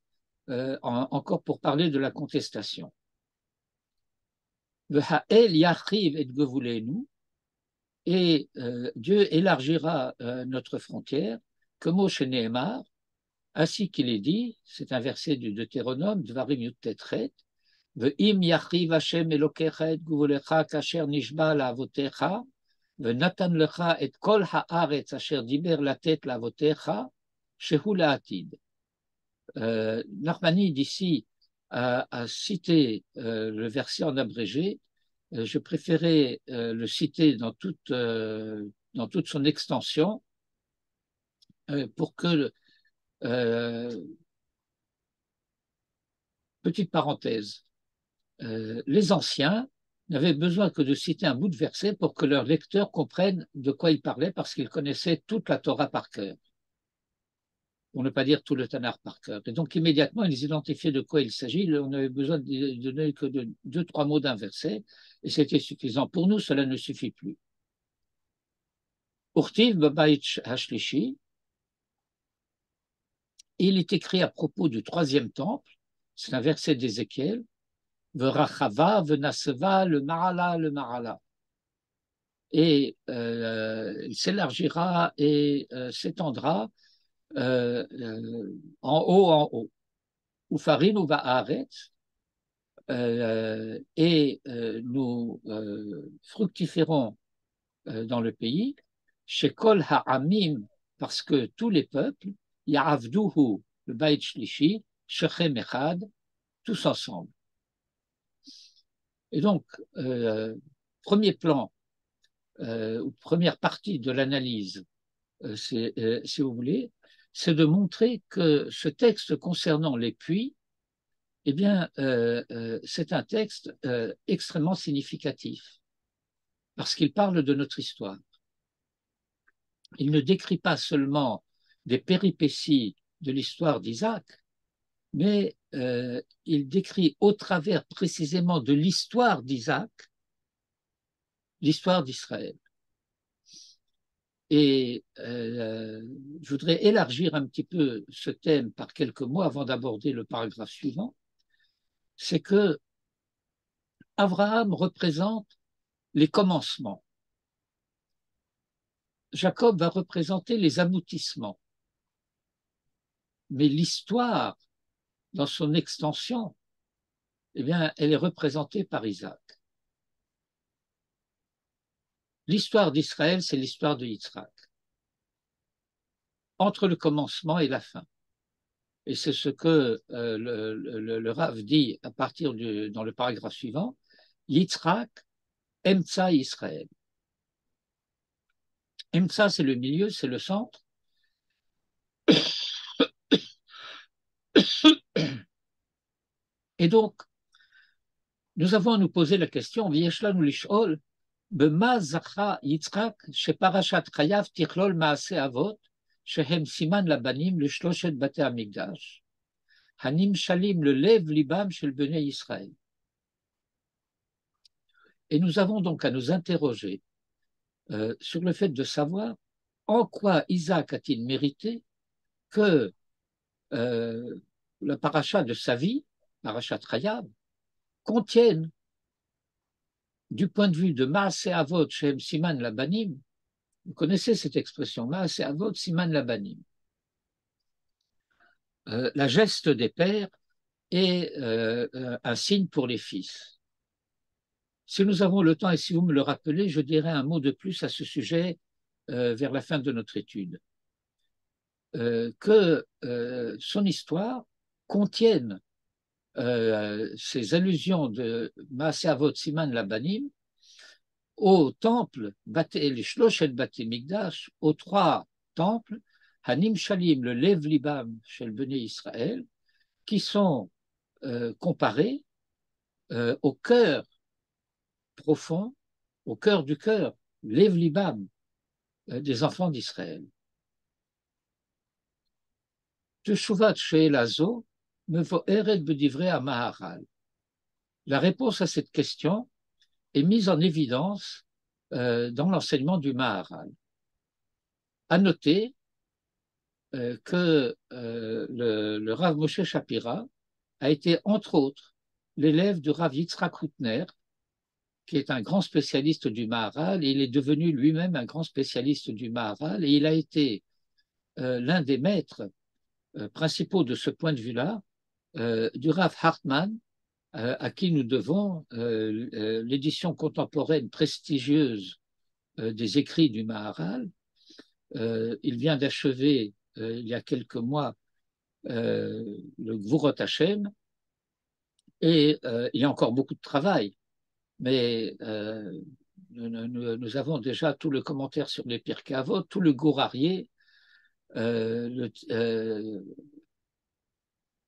encore pour parler de la contestation. V'ha'el yachiv et gevulenu, et Dieu élargira notre frontière, comme au Sheneemar, ainsi qu'il est dit, c'est un verset du Deutéronome, Dvarim Yut-Tetret, Ve'im yachiv Hashem elokecha et gevulecha kasher nishba la'avotecha, Venatan lecha et kol haaretz asher diber latet la'avotecha, shehu la'atid. Nachmani d'ici a cité le verset en abrégé. Je préférais le citer dans toute son extension pour que, petite parenthèse, les anciens n'avaient besoin que de citer un bout de verset pour que leurs lecteurs comprennent de quoi ils parlaient parce qu'ils connaissaient toute la Torah par cœur, pour ne pas dire tout le Tanakh par cœur. Et donc immédiatement, ils identifiaient de quoi il s'agit. On avait besoin de donner que de 2-3 mots d'un verset et c'était suffisant. Pour nous, cela ne suffit plus. Urtiv Babayit Hashlishi, il est écrit à propos du troisième temple, c'est un verset d'Ézéchiel, Verachava, Venaseva, le Marala. Et il s'élargira et s'étendra en haut. Ufarin ou Va'aret, et nous fructiférons dans le pays, chez Kol Ha'amim, parce que tous les peuples, Ya'avduhu, le Beit Shlishi, Shechem Echad, tous ensemble. Et donc, premier plan, ou première partie de l'analyse, si vous voulez, c'est de montrer que ce texte concernant les puits, eh bien, c'est un texte extrêmement significatif, parce qu'il parle de notre histoire. Il ne décrit pas seulement des péripéties de l'histoire d'Isaac, mais il décrit au travers précisément de l'histoire d'Isaac, l'histoire d'Israël. Et je voudrais élargir un petit peu ce thème par quelques mots avant d'aborder le paragraphe suivant. C'est que Abraham représente les commencements. Jacob va représenter les aboutissements. Mais l'histoire, dans son extension, eh bien, elle est représentée par Isaac. L'histoire d'Israël, c'est l'histoire de Yitzhak, entre le commencement et la fin. Et c'est ce que le Rav dit à partir dans le paragraphe suivant, Yitzhak, Emtsa Israël. Emtsa, c'est le milieu, c'est le centre. Et donc, nous avons à nous poser la question, Vieshlanu lishol, Bema zacha Yitzhak, sheparashat chayav tichlol maase avot, shehem siman labanim lishloshet bate hamikdash, hanim shalim le lev libam shel benei Israël. Et nous avons donc à nous interroger sur le fait de savoir en quoi Isaac a-t-il mérité que la paracha de sa vie, paracha Trayab, contienne, du point de vue de Maaseh Avot Shem Siman Labanim, vous connaissez cette expression, Maaseh Avot Siman Labanim, la geste des pères est un signe pour les fils. Si nous avons le temps et si vous me le rappelez, je dirai un mot de plus à ce sujet vers la fin de notre étude. Que son histoire contienne ces allusions de Maaseh Avot Siman Labanim au temple, les Shloshet Bati Mikdash, aux 3 temples, Hanim Shalim, le Lev Libam chez le Béné Israël, qui sont comparés au cœur profond, au cœur du cœur, Lev Libam, des enfants d'Israël. Teshuvat She'elazo mevo'eret b'divrei ha-Maharal. La réponse à cette question est mise en évidence dans l'enseignement du Maharal. À noter que le Rav Moshe Shapira a été, entre autres, l'élève du Rav Yitzhak Hutner, qui est un grand spécialiste du Maharal, et il est devenu lui-même un grand spécialiste du Maharal, et il a été l'un des maîtres principaux de ce point de vue-là, du Rav Hartman, à qui nous devons l'édition contemporaine prestigieuse des écrits du Maharal. Il vient d'achever, il y a quelques mois, le Gvurot Hashem, et il y a encore beaucoup de travail, mais nous avons déjà tout le commentaire sur les Pirkei Avot, tout le Gourarié,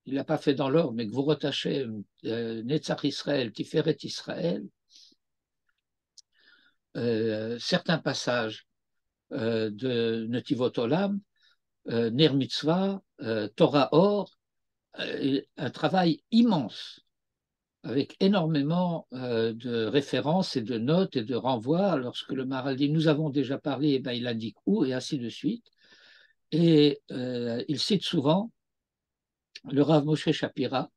il n'a pas fait dans l'ordre, mais Gvurot Hashem, Netzach Israël, Tiferet Israël, certains passages de Netivot Olam, Ner Mitzvah, Torah Or, un travail immense, avec énormément de références et de notes et de renvois. Lorsque le Maharal dit « nous avons déjà parlé », eh bien, il indique où, et ainsi de suite. Et il cite souvent le Rav Moshe Shapira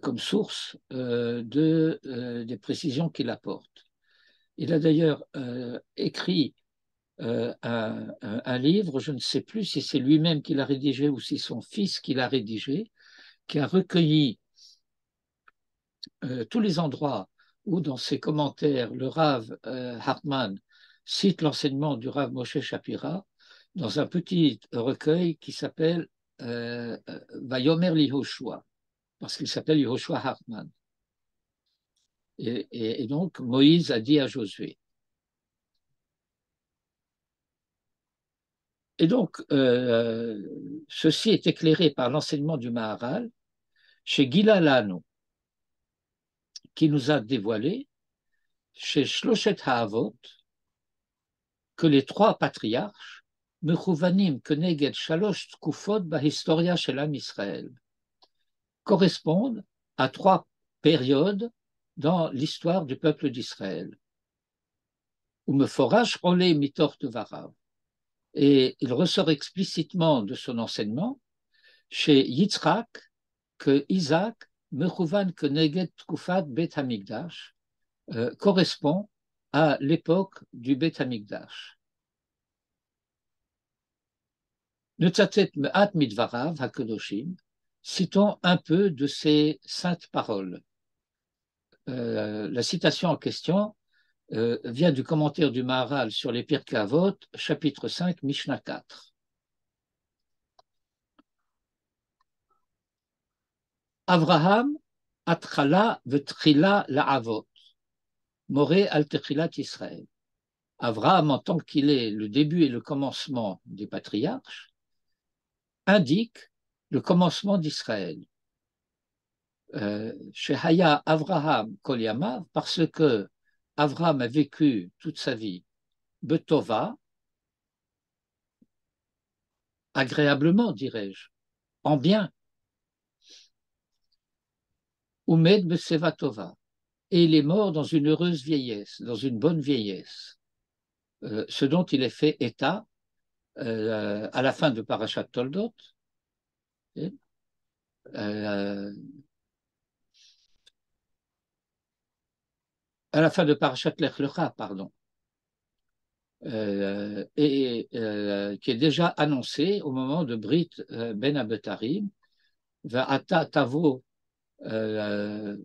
comme source des précisions qu'il apporte. Il a d'ailleurs écrit un livre, je ne sais plus si c'est lui-même qui l'a rédigé ou si son fils qui l'a rédigé, qui a recueilli tous les endroits où, dans ses commentaires, le Rav Hartman cite l'enseignement du Rav Moshe Shapira dans un petit recueil qui s'appelle Vayomer Yehoshua, parce qu'il s'appelle Yehoshua Hartman. Et donc, Moïse a dit à Josué. Et donc, ceci est éclairé par l'enseignement du Maharal chez Gila Lano, qui nous a dévoilé chez Shloshet Ha'avot que les 3 patriarches, Mechouvanim Keneged Shalosh Tkufot Bahistoria shel Am Israël, correspondent à 3 périodes dans l'histoire du peuple d'Israël. Umeforash Rolei Mitor Tevarav. Et il ressort explicitement de son enseignement chez Yitzhak que Isaac, Mechouvan Keneged Tkufat Bet Hamikdash, correspond à l'époque du Bet Hamikdash. Netzatet Me'at Midvarav HaKadoshim, citons un peu de ces saintes paroles. La citation en question vient du commentaire du Maharal sur les Pirkei Avot, chapitre 5, Mishnah 4. Avraham atchala v'tchila la'avot, moré al techilat Israël. Avraham, en tant qu'il est le début et le commencement des patriarches, indique le commencement d'Israël. Shehaya Avraham Kol Yamav, parce que Avraham a vécu toute sa vie betova, agréablement, dirais-je, en bien, umed besevatova, et il est mort dans une heureuse vieillesse, dans une bonne vieillesse, ce dont il est fait état à la fin de Parashat Toldot, à la fin de Parashat Lech Lecha, pardon, qui est déjà annoncé au moment de Brit Ben Abetarim, Va'ata tavo el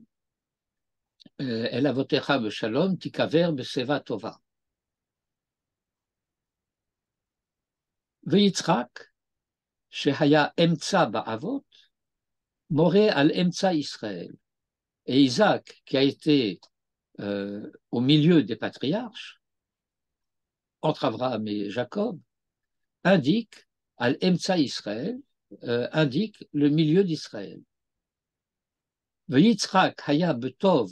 avotecha b'shalom tikaver b'seva tova. Veyitzrak shehaya emtsa ba'avot moré al emtsa Israël. Et Isaac, qui a été au milieu des patriarches, entre Abraham et Jacob, indique al emtsa Israël, indique le milieu d'Israël. Veyitzrak haya betov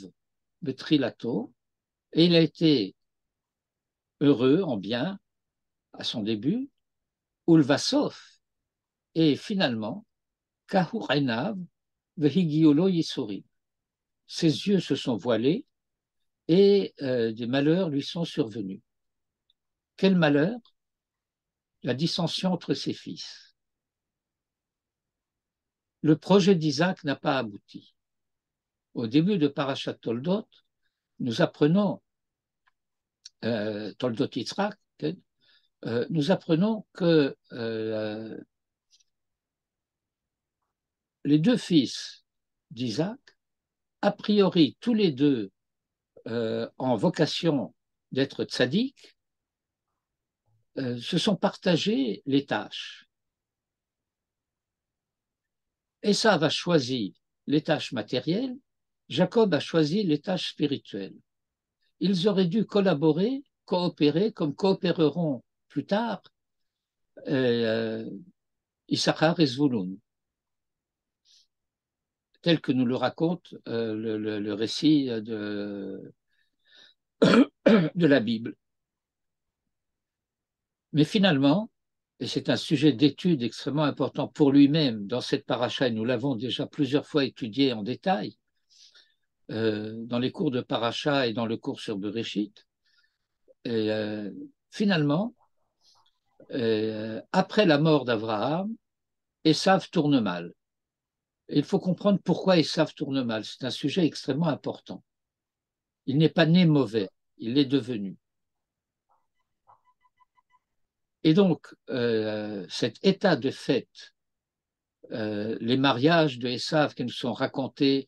betrilato, et il a été heureux, en bien, à son début, ulvasof, et finalement, kahur einav vehigiolo yisori. Ses yeux se sont voilés et des malheurs lui sont survenus. Quel malheur? La dissension entre ses fils. Le projet d'Isaac n'a pas abouti. Au début de Parashat Toldot, nous apprenons, Toldot Yitzhak, nous apprenons que les deux fils d'Isaac, a priori tous les deux en vocation d'être tzaddik, se sont partagés les tâches. Esav a choisi les tâches matérielles, Jacob a choisi les tâches spirituelles. Ils auraient dû collaborer, coopérer, comme coopéreront plus tard Issachar et Zvouloun, tel que nous le raconte le récit de la Bible. Mais finalement, et c'est un sujet d'étude extrêmement important pour lui-même dans cette paracha, et nous l'avons déjà plusieurs fois étudié en détail, dans les cours de paracha et dans le cours sur Bereshit. Et finalement, après la mort d'Abraham, Esav tourne mal. Et il faut comprendre pourquoi Esav tourne mal. C'est un sujet extrêmement important. Il n'est pas né mauvais, il l'est devenu. Et donc, cet état de fait, les mariages de Esav qui nous sont racontés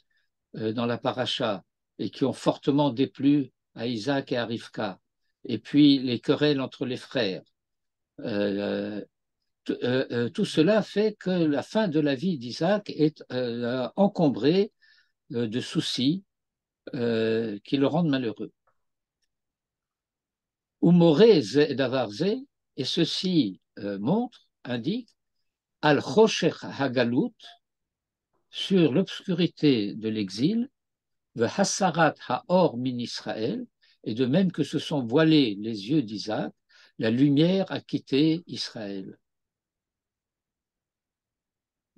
dans la paracha et qui ont fortement déplu à Isaac et à Rivka, et puis les querelles entre les frères, tout cela fait que la fin de la vie d'Isaac est encombrée de soucis qui le rendent malheureux. Umoré davarze, et ceci montre, indique, al choshech hagalut, sur l'obscurité de l'exil, ve hassarat haor min Israël, et de même que se sont voilés les yeux d'Isaac, la lumière a quitté Israël.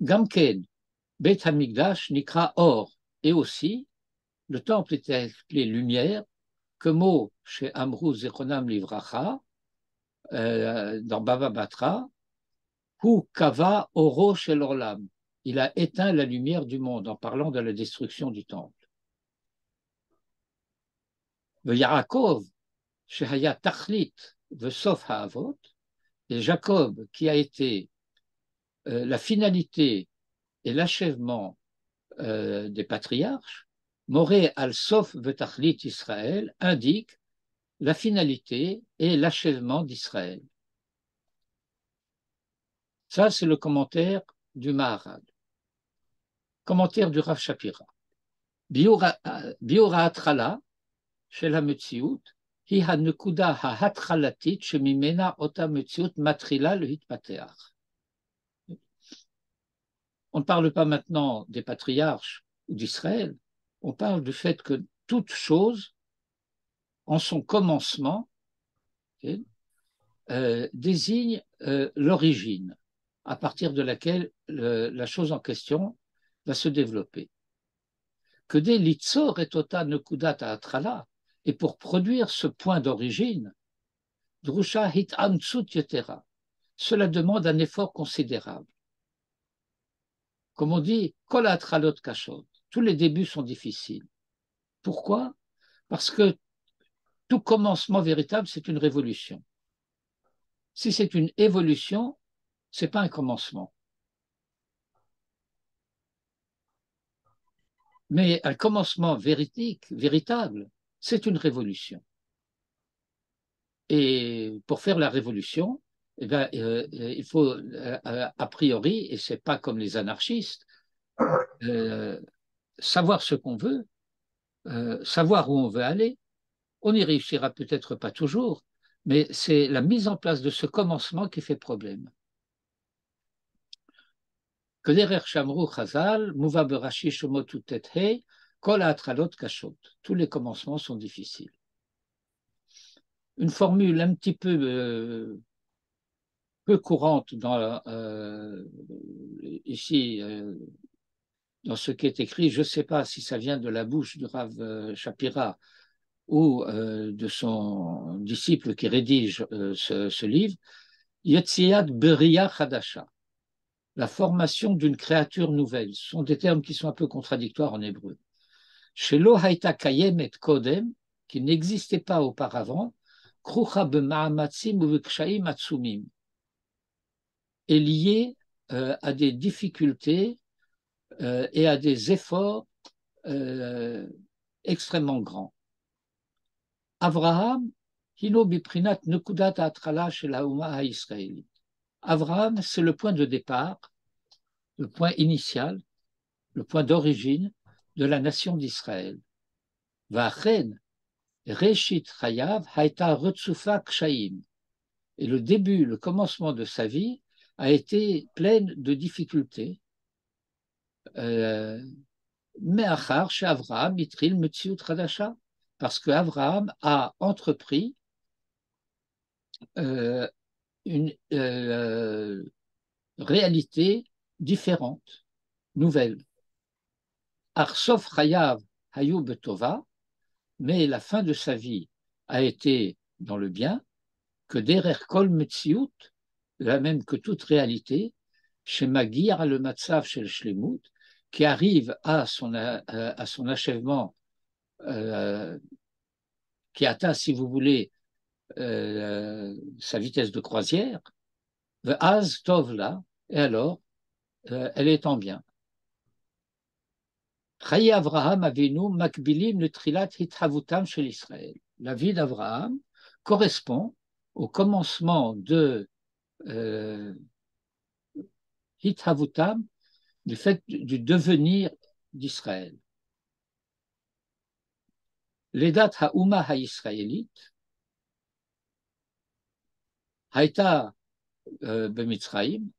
Gamken, Beit Hamikdash nikra or, et aussi, le temple était appelé lumière, que mot chez Amrou Zechonam Livracha, dans Bava Batra, Hu Kava Oro Shel Olam. Il a éteint la lumière du monde en parlant de la destruction du temple. Ve Yaakov, Shehaya Tachlit, Vesof Haavot, et Jacob, qui a été la finalité et l'achèvement des patriarches, Moré al-Sof Vetachlit Israël, indique la finalité et l'achèvement d'Israël. Ça, c'est le commentaire du Maharal. Commentaire du Rav Shapira. Biura Atrala, chez la Metziut, hi ha-nekuda ha-hatralatit shemimena ota Metziut matrila le hitpateach. On ne parle pas maintenant des patriarches ou d'Israël, on parle du fait que toute chose, en son commencement, désigne l'origine à partir de laquelle la chose en question va se développer. Que dès l'itzor et tota nekudat atrala, et pour produire ce point d'origine, drusha hit amtsut yetera, cela demande un effort considérable. Comme on dit, kol hatralot kashot, tous les débuts sont difficiles. Pourquoi? Parce que tout commencement véritable, c'est une révolution. Si c'est une évolution, ce n'est pas un commencement. Mais un commencement véridique, véritable, c'est une révolution. Et pour faire la révolution, eh bien, il faut, a priori, et ce n'est pas comme les anarchistes, savoir ce qu'on veut, savoir où on veut aller. On n'y réussira peut-être pas toujours, mais c'est la mise en place de ce commencement qui fait problème. Que derrière Shamru Chazal, Mouva Berashi Shomotu Tethei, Kol Atralot Kashot. Tous les commencements sont difficiles. Une formule un petit peu courante ici, dans ce qui est écrit, je ne sais pas si ça vient de la bouche de Rav Shapira ou de son disciple qui rédige ce livre, Yetziat Beria Chadasha, la formation d'une créature nouvelle. Ce sont des termes qui sont un peu contradictoires en hébreu. Shelo Haïta Kayemet Kodem, qui n'existait pas auparavant, Krucha B'Ma'amatzim ou B'Kshaim Atsumim, est lié à des difficultés et à des efforts extrêmement grands. Avraham, Hino Biprinat Nekudat Atrala Shel Hauma HaYisraélite. Avraham, c'est le point de départ, le point initial, le point d'origine de la nation d'Israël. Vachen, Reshit Chayav Haïta Retsufa Kshaim. Et le début, le commencement de sa vie a été plein de difficultés. Me'achar she'Avraham itril metziut chadasha, parce qu'Avraham a entrepris une réalité différente, nouvelle. Arsof chayav hayu betova, mais la fin de sa vie a été dans le bien, que derer kol metziut, la même que toute réalité, chez Magir le matzav shel shlemut, qui arrive à son achèvement, qui atteint, si vous voulez, sa vitesse de croisière, Az Tovla, et alors, elle est en bien. Chaye Avraham Avinu Makbilim le Trilat Hithavutam chez l'Israël. La vie d'Avraham correspond au commencement de Hithavutam, du fait du devenir d'Israël. L'Edat Ha'uma ha'Israélite, Haïta Bemitzraïm,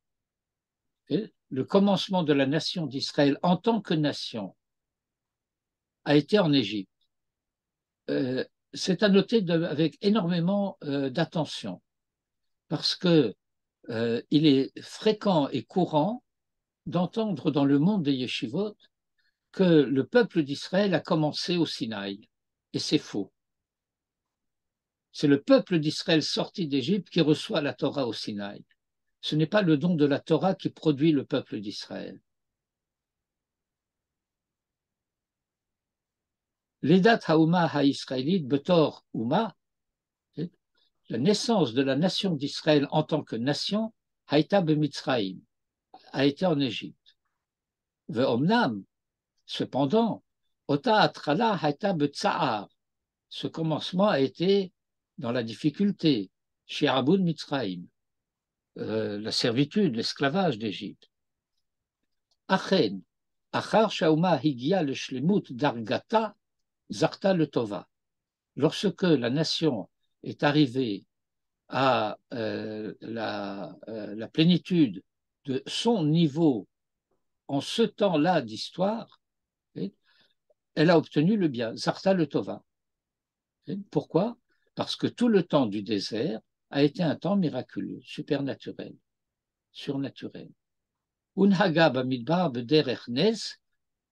le commencement de la nation d'Israël en tant que nation a été en Égypte. C'est à noter avec énormément d'attention, parce que il est fréquent et courant d'entendre dans le monde des yeshivot que le peuple d'Israël a commencé au Sinaï, et c'est faux. C'est le peuple d'Israël sorti d'Égypte qui reçoit la Torah au Sinaï. Ce n'est pas le don de la Torah qui produit le peuple d'Israël. L'Edat Hauma ha'Israélite Betor Uma, la naissance de la nation d'Israël en tant que nation, Haïta Bemitzraïm, a été en Égypte. Ve'omnam, cependant, Ota Atrala Haïta Betza'ar, ce commencement a été dans la difficulté, chez Aboud Mitzraïm, la servitude, l'esclavage d'Égypte. Achen, Achar Shauma Higia le Shlemut Dargata, Zarta le Tova. Lorsque la nation est arrivée à la plénitude de son niveau en ce temps-là d'histoire, elle a obtenu le bien, Zarta le Tova. Pourquoi? Parce que tout le temps du désert a été un temps miraculeux, supernaturel, surnaturel. Unhaga bamidbar bederech nes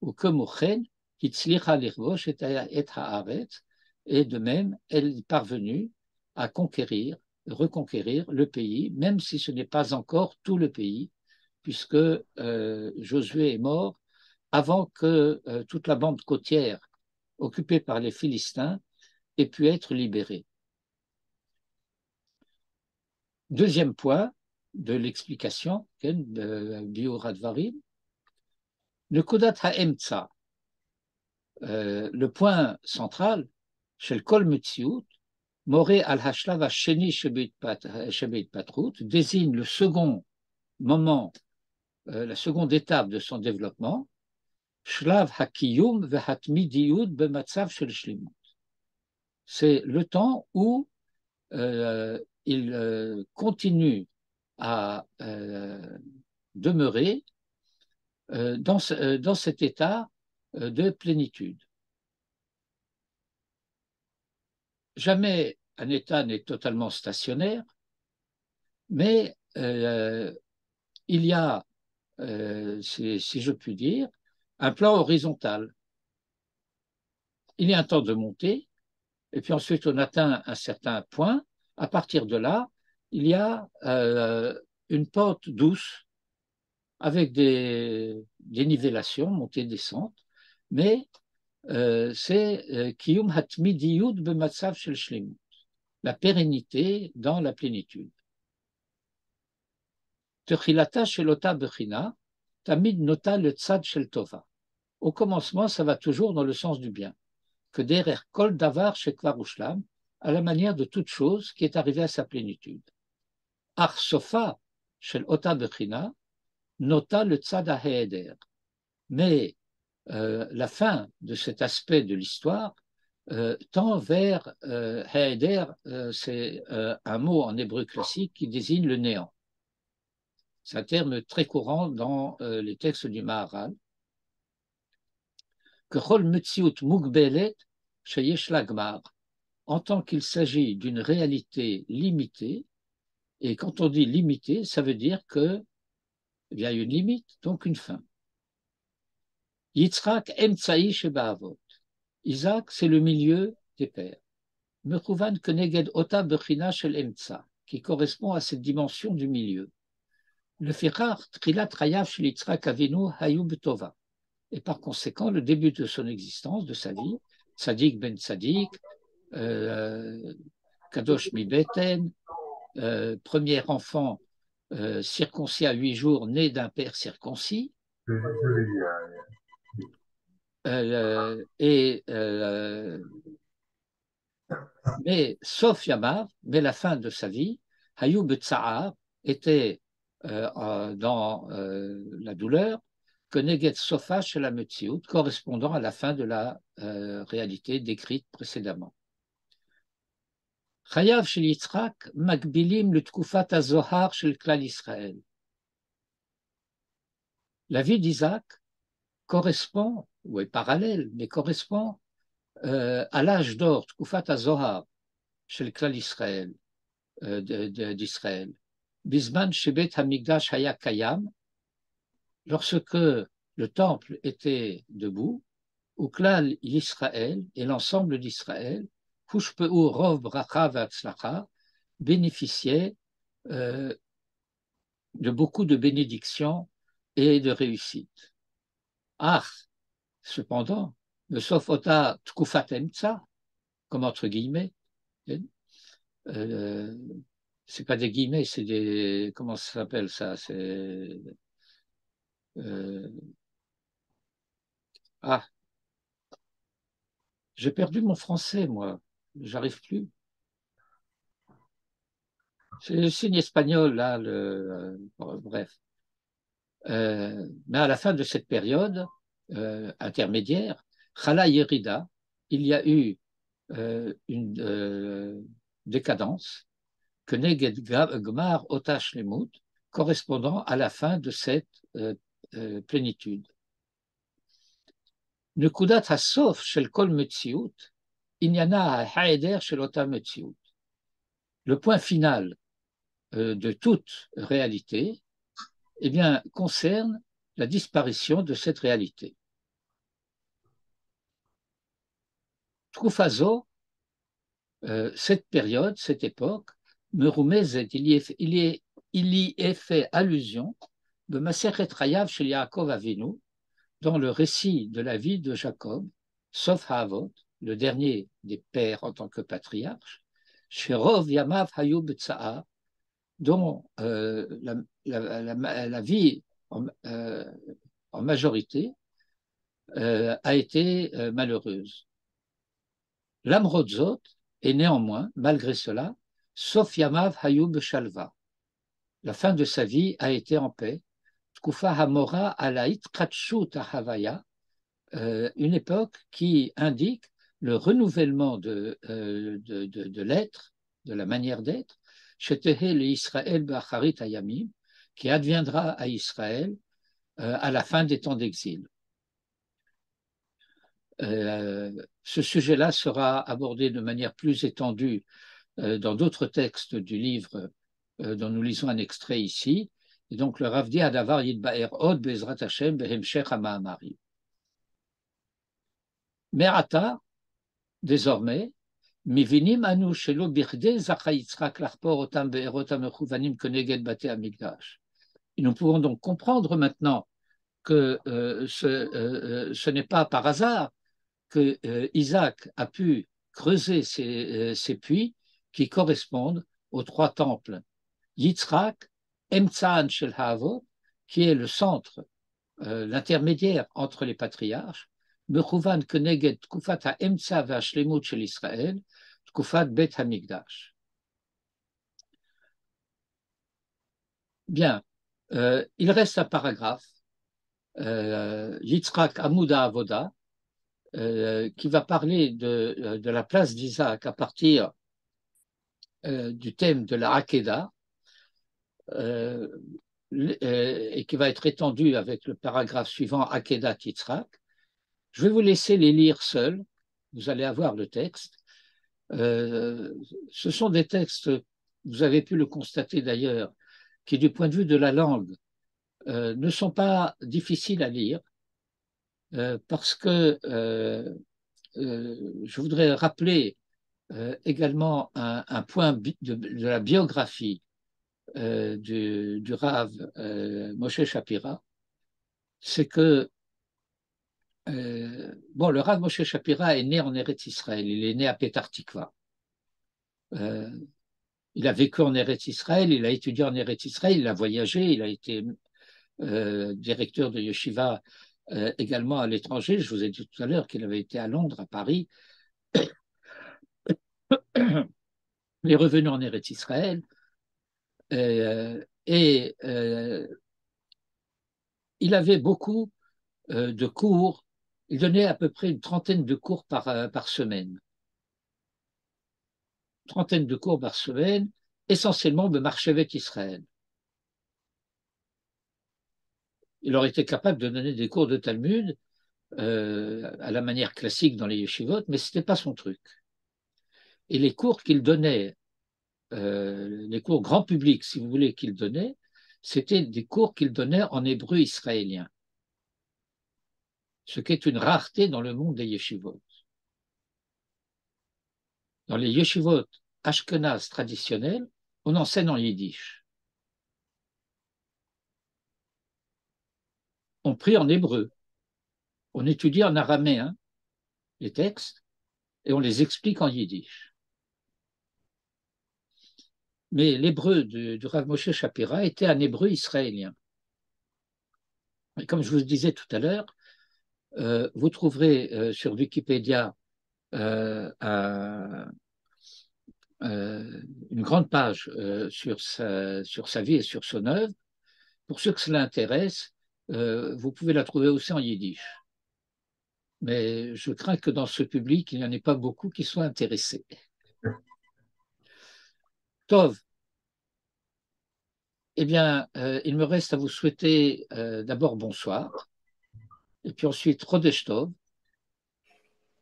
ou kemochen hitzlicha lirvosh et haaretz, et de même, elle est parvenue à conquérir reconquérir le pays, même si ce n'est pas encore tout le pays, puisque Josué est mort avant que toute la bande côtière occupée par les Philistins ait pu être libérée. Deuxième point de l'explication, Biur Advarim, Nekudat Ha'emtsa, le point central, chez le Kol Metziut, Moré al-Hashlav Hasheni Shebeit Patrout, désigne le second moment, la seconde étape de son développement, Shlav Hakiyum Vehatmidiyut Bematzav Shel Shlimut. C'est le temps où il continue à demeurer dans cet état de plénitude. Jamais un état n'est totalement stationnaire, mais il y a, si je puis dire, un plan horizontal. Il y a un temps de montée, et puis ensuite on atteint un certain point. À partir de là, il y a une pente douce avec des nivellations, montées, descentes, mais c'est Kiyum Hatmidiyud Bematsav Shel Shlimut, la pérennité dans la plénitude. Techilata Shelota Bechina, Tamid Nota le Tzad Shel Tova. Au commencement, ça va toujours dans le sens du bien. Que derer Kol Davar Shekvar Ushlam, à la manière de toute chose qui est arrivée à sa plénitude. Ar Sofa Shel Ota Bechina, Nota le Tzad HaHeder. Mais la fin de cet aspect de l'histoire tend vers Haeder, c'est un mot en hébreu classique qui désigne le néant. C'est un terme très courant dans les textes du Maharal. Que Chol Metziut Mugbelet Sheyesh Lagmar, en tant qu'il s'agit d'une réalité limitée, et quand on dit limitée, ça veut dire qu'il y a une limite, donc une fin. Yitzhak Emtsaï Shebaavot. Isaac, c'est le milieu des pères. Mechouvan Keneged Ota Bechina Shel Emtsa, qui correspond à cette dimension du milieu. Le Fichar Trilat Rayav Shel Yitzhak Avinu Hayu B'Tova. Et par conséquent, le début de son existence, de sa vie, Tzadik ben Tzadik, Kadosh mi Beten, premier enfant circoncis à 8 jours, né d'un père circoncis, mais sauf Yamav, mais la fin de sa vie, Hayub Tsahar était dans la douleur, que Neget Sofa chez la Metsiout, correspondant à la fin de la réalité décrite précédemment. Chayav shel Yitzhak Magbilim le Tkufat HaZohar shel Klal Israël. La vie d'Isaac correspond, ou est parallèle, mais correspond à l'âge d'or, Tkufat HaZohar shel Klal Israël, d'Israël. Bisman Shebet Hamikdash Haya Kayam, lorsque le temple était debout, ou Klal Yisraël et l'ensemble d'Israël, Hushpeu Rov Bracha Ve'atzlacha, bénéficiaient de beaucoup de bénédictions et de réussite. Ah, cependant, le sauf ota tkufat emtsa, comme entre guillemets, c'est pas des guillemets, c'est des, comment ça s'appelle ça, c'est j'ai perdu mon français, moi, j'arrive plus. C'est le signe espagnol, là, bref. Mais à la fin de cette période intermédiaire, Chala Yerida, il y a eu une décadence, que Neged Gmar Otash Lemut, correspondant à la fin de cette plénitude. Nekudat Hasof Shel Kol Metziut, Inyana Haeder Shel Ota Metziut. Le point final de toute réalité, eh bien, concerne la disparition de cette réalité. Troufazo, cette période, cette époque, Merumezet, il y est fait allusion de Masechet Chayav chez Yaakov Avinu, dans le récit de la vie de Jacob, sauf Havot, le dernier des pères en tant que patriarche, chez Rov Yamav Hayub Tsa'ar, dont la vie en majorité a été malheureuse. L'Amrodzot est néanmoins, malgré cela, sauf Yamav Hayub Shalva. La fin de sa vie a été en paix. Tkufa Hamora ala Itkatshut Havaya, une époque qui indique le renouvellement de l'être, de la manière d'être, Shetehe le Israël Bacharit Ayamim, qui adviendra à Israël à la fin des temps d'exil. Ce sujet-là sera abordé de manière plus étendue dans d'autres textes du livre dont nous lisons un extrait ici. Et donc le Rav dit Adavar Yidbaer Od Bezrat Hashem Behemshech HaMa'amarim. Merata, désormais, Mivinim anu shelo birde zacha Yitzhak lachpor otam be'erot hamechuvanim keneged bate hamikdash. Et nous pouvons donc comprendre maintenant que ce n'est pas par hasard que Isaac a pu creuser ces puits qui correspondent aux trois temples. Yitzhak, Emtsaan shel Havot, qui est le centre, l'intermédiaire entre les patriarches, Mechouvan keneged tkufat ha'emtsa ve'ashlemut shel Israël, tkufat bet hamikdash. Bien, il reste un paragraphe, Yitzhak Amouda Avoda, qui va parler de la place d'Isaac à partir du thème de la Hakeda, et qui va être étendu avec le paragraphe suivant, Hakedat Yitzhak. Je vais vous laisser les lire seuls, vous allez avoir le texte. Ce sont des textes, vous avez pu le constater d'ailleurs, qui du point de vue de la langue ne sont pas difficiles à lire, parce que je voudrais rappeler également un point de la biographie du Rav Moshe Shapira, c'est que le Rav Moshe Shapira est né en Eretz Israël, il est né à Petar Tikva. Il a vécu en Eretz Israël, il a étudié en Eretz Israël, il a voyagé, il a été directeur de yeshiva également à l'étranger. Je vous ai dit tout à l'heure qu'il avait été à Londres, à Paris. Il est revenu en Eretz Israël et il avait beaucoup de cours. Il donnait à peu près une trentaine de cours par semaine. Une trentaine de cours par semaine, essentiellement de Marchevet Israël. Il aurait été capable de donner des cours de Talmud à la manière classique dans les yeshivot, mais ce n'était pas son truc. Et les cours qu'il donnait, les cours grand public, si vous voulez, qu'il donnait, c'était des cours qu'il donnait en hébreu israélien, ce qui est une rareté dans le monde des yeshivot. Dans les yeshivot ashkenaz traditionnels, on enseigne en yiddish. On prie en hébreu. On étudie en araméen les textes et on les explique en yiddish. Mais l'hébreu du Rav Moshe Shapira était un hébreu israélien. Et comme je vous le disais tout à l'heure, vous trouverez sur Wikipédia une grande page sur sa vie et sur son œuvre. Pour ceux que cela intéresse, vous pouvez la trouver aussi en yiddish. Mais je crains que dans ce public, il n'y en ait pas beaucoup qui soient intéressés. Tov. Eh bien, il me reste à vous souhaiter d'abord bonsoir, et puis ensuite Chodesh Tov,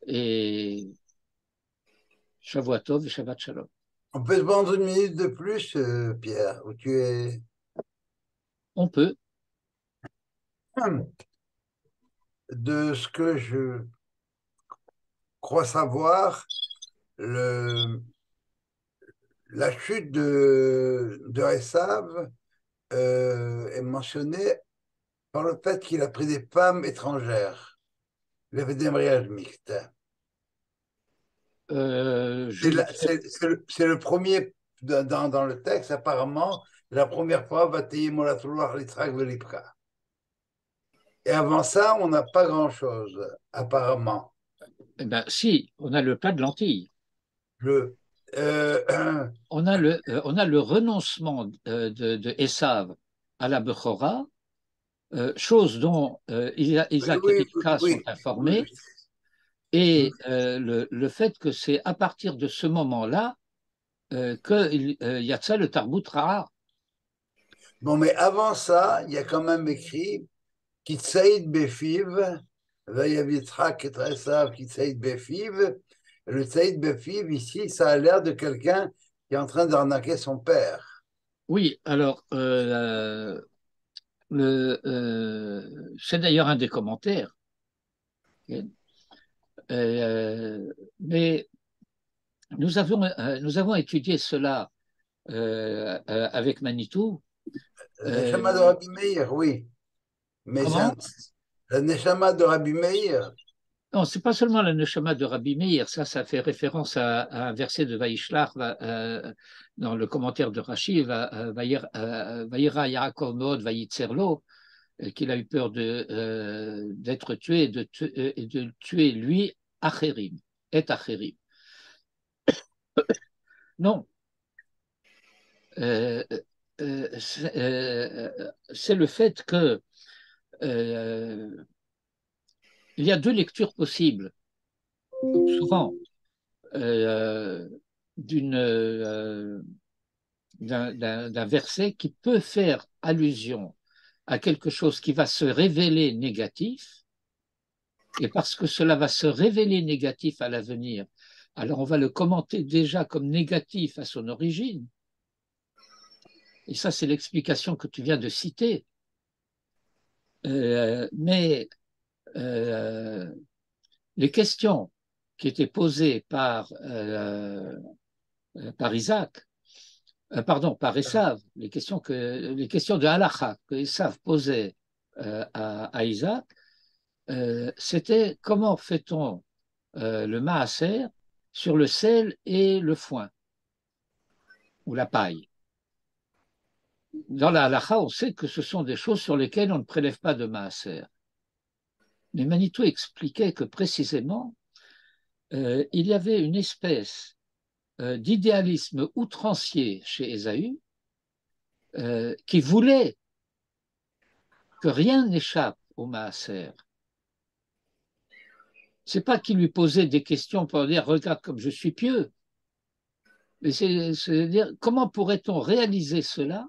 et Shavua Tov et Shabbat Shalom. On peut se prendre une minute de plus, Pierre, où tu es. On peut. De ce que je crois savoir, la chute de Esav est mentionnée par le fait qu'il a pris des femmes étrangères. Il avait des mariages mixtes. Je ne sais. C'est le premier dans le texte, apparemment, la première fois, Vatei Molatouloir l'Itrak Velipra. Et avant ça, on n'a pas grand-chose, apparemment. Eh ben, si, on a le plat de lentilles. Le, euh, On a le renoncement de Esav à la Bechora, chose dont Isaac et oui, Rivka sont oui, informés, oui. et le fait que c'est à partir de ce moment-là qu'il y a de ça le Tarbut Ra'a. Bon, mais avant ça, il y a quand même écrit Kitsaïd Befiv, Vayavitrak et Esav Kitsaïd Befiv. Le Tsaïd Befiv, ici, ça a l'air de quelqu'un qui est en train d'arnaquer son père. Oui, alors, c'est d'ailleurs un des commentaires. Mais nous avons étudié cela avec Manitou. Le Neshama de Rabbi Meir, oui. Mais Comment? le Neshama de Rabbi Meir, Non, c'est pas seulement le Neshama de Rabbi Meir, ça fait référence à un verset de Vaishlach dans le commentaire de Rashi, Vayira Yaakov Meod Vayitzerlo, qu'il a eu peur d'être tué et de tuer lui, Acherim, et Acherim. Non, euh, c'est le fait que il y a deux lectures possibles, comme souvent, euh, d'un verset qui peut faire allusion à quelque chose qui va se révéler négatif, et parce que cela va se révéler négatif à l'avenir, alors on va le commenter déjà comme négatif à son origine. Et ça, c'est l'explication que tu viens de citer. Mais les questions qui étaient posées par Isaac, pardon, par Esav, les questions de Halacha que Esav posait à Isaac, c'était comment fait-on le maaser sur le sel et le foin, ou la paille. Dans la Halacha, on sait que ce sont des choses sur lesquelles on ne prélève pas de maaser. Mais Manitou expliquait que précisément, il y avait une espèce d'idéalisme outrancier chez Ésaü qui voulait que rien n'échappe au maaser. C'est pas qu'il lui posait des questions pour dire regarde comme je suis pieux, mais c'est dire comment pourrait-on réaliser cela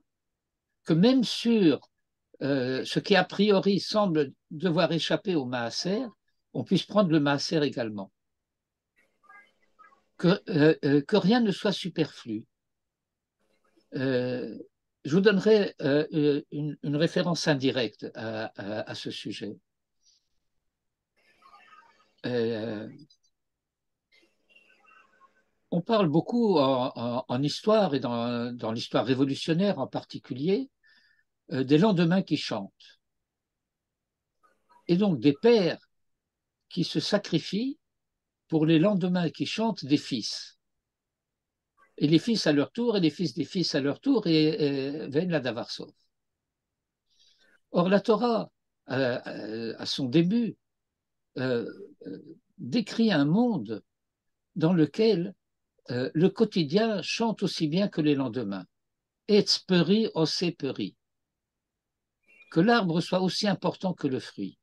que même sur ce qui a priori semble devoir échapper au maaser, on puisse prendre le maaser également. Que rien ne soit superflu. Je vous donnerai une référence indirecte à ce sujet. On parle beaucoup en histoire et dans l'histoire révolutionnaire en particulier des lendemains qui chantent. Et donc des pères qui se sacrifient pour les lendemains qui chantent des fils. Et les fils à leur tour, et les fils des fils à leur tour, et viennent la Davarsov. Or, la Torah, à son début, décrit un monde dans lequel le quotidien chante aussi bien que les lendemains. Etz peri ose peri. Que l'arbre soit aussi important que le fruit,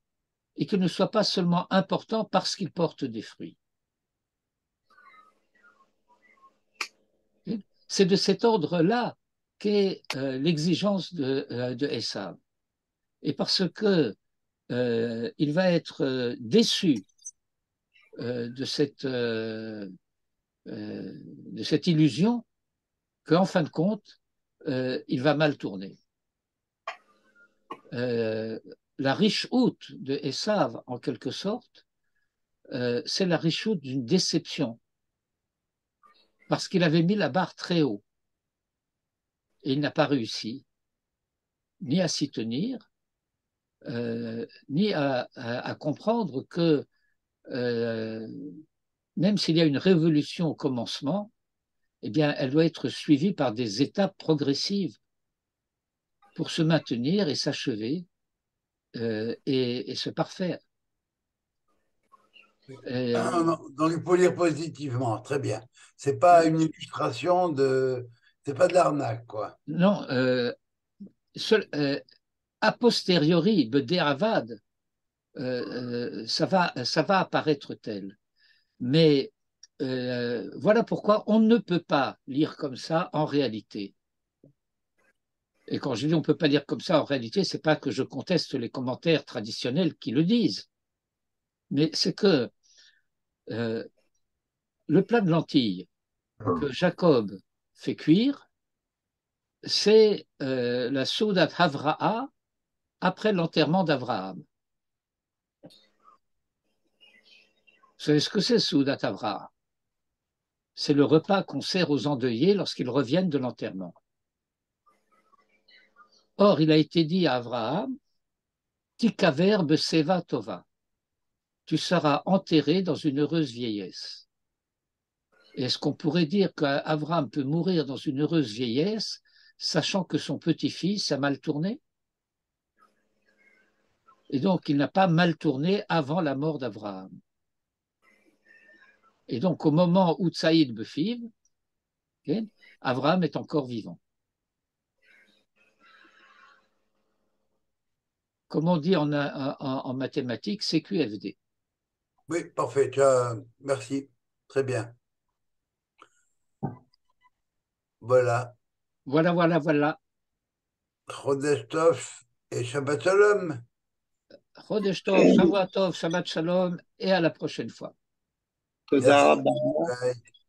et qu'il ne soit pas seulement important parce qu'il porte des fruits. C'est de cet ordre-là qu'est l'exigence de Esav. Et parce que il va être déçu de cette illusion, qu'en fin de compte, il va mal tourner. La riche-houte de Esav, en quelque sorte, c'est la riche-houte d'une déception, parce qu'il avait mis la barre très haut. Et il n'a pas réussi ni à s'y tenir, ni à comprendre que même s'il y a une révolution au commencement, eh bien, elle doit être suivie par des étapes progressives pour se maintenir et s'achever et se parfaire. Donc, il faut lire positivement, très bien. C'est pas une illustration de. C'est pas de l'arnaque, quoi. Non, a posteriori, Bedéavad, ça va apparaître tel. Mais voilà pourquoi on ne peut pas lire comme ça en réalité. Et quand je dis on ne peut pas lire comme ça en réalité, ce n'est pas que je conteste les commentaires traditionnels qui le disent, mais c'est que le plat de lentilles que Jacob fait cuire, c'est la Soudat Havra'a après l'enterrement d'Abraham. Vous savez ce que c'est, Soudat Havra'a? C'est le repas qu'on sert aux endeuillés lorsqu'ils reviennent de l'enterrement. Or, il a été dit à Abraham, Tikaver beseva tova, tu seras enterré dans une heureuse vieillesse. Est-ce qu'on pourrait dire qu'Abraham peut mourir dans une heureuse vieillesse, sachant que son petit-fils a mal tourné? Et donc, il n'a pas mal tourné avant la mort d'Abraham. Et donc, au moment où Tsaïd Befiv, okay, Abraham est encore vivant. Comme on dit en mathématiques, CQFD. Oui, parfait. Merci. Très bien. Voilà. Voilà. Chodesh Tov et Shabbat Shalom. Chodesh Tov, Shavua Tov, Shabbat Shalom, et à la prochaine fois. תודה Merci. רבה. Bye.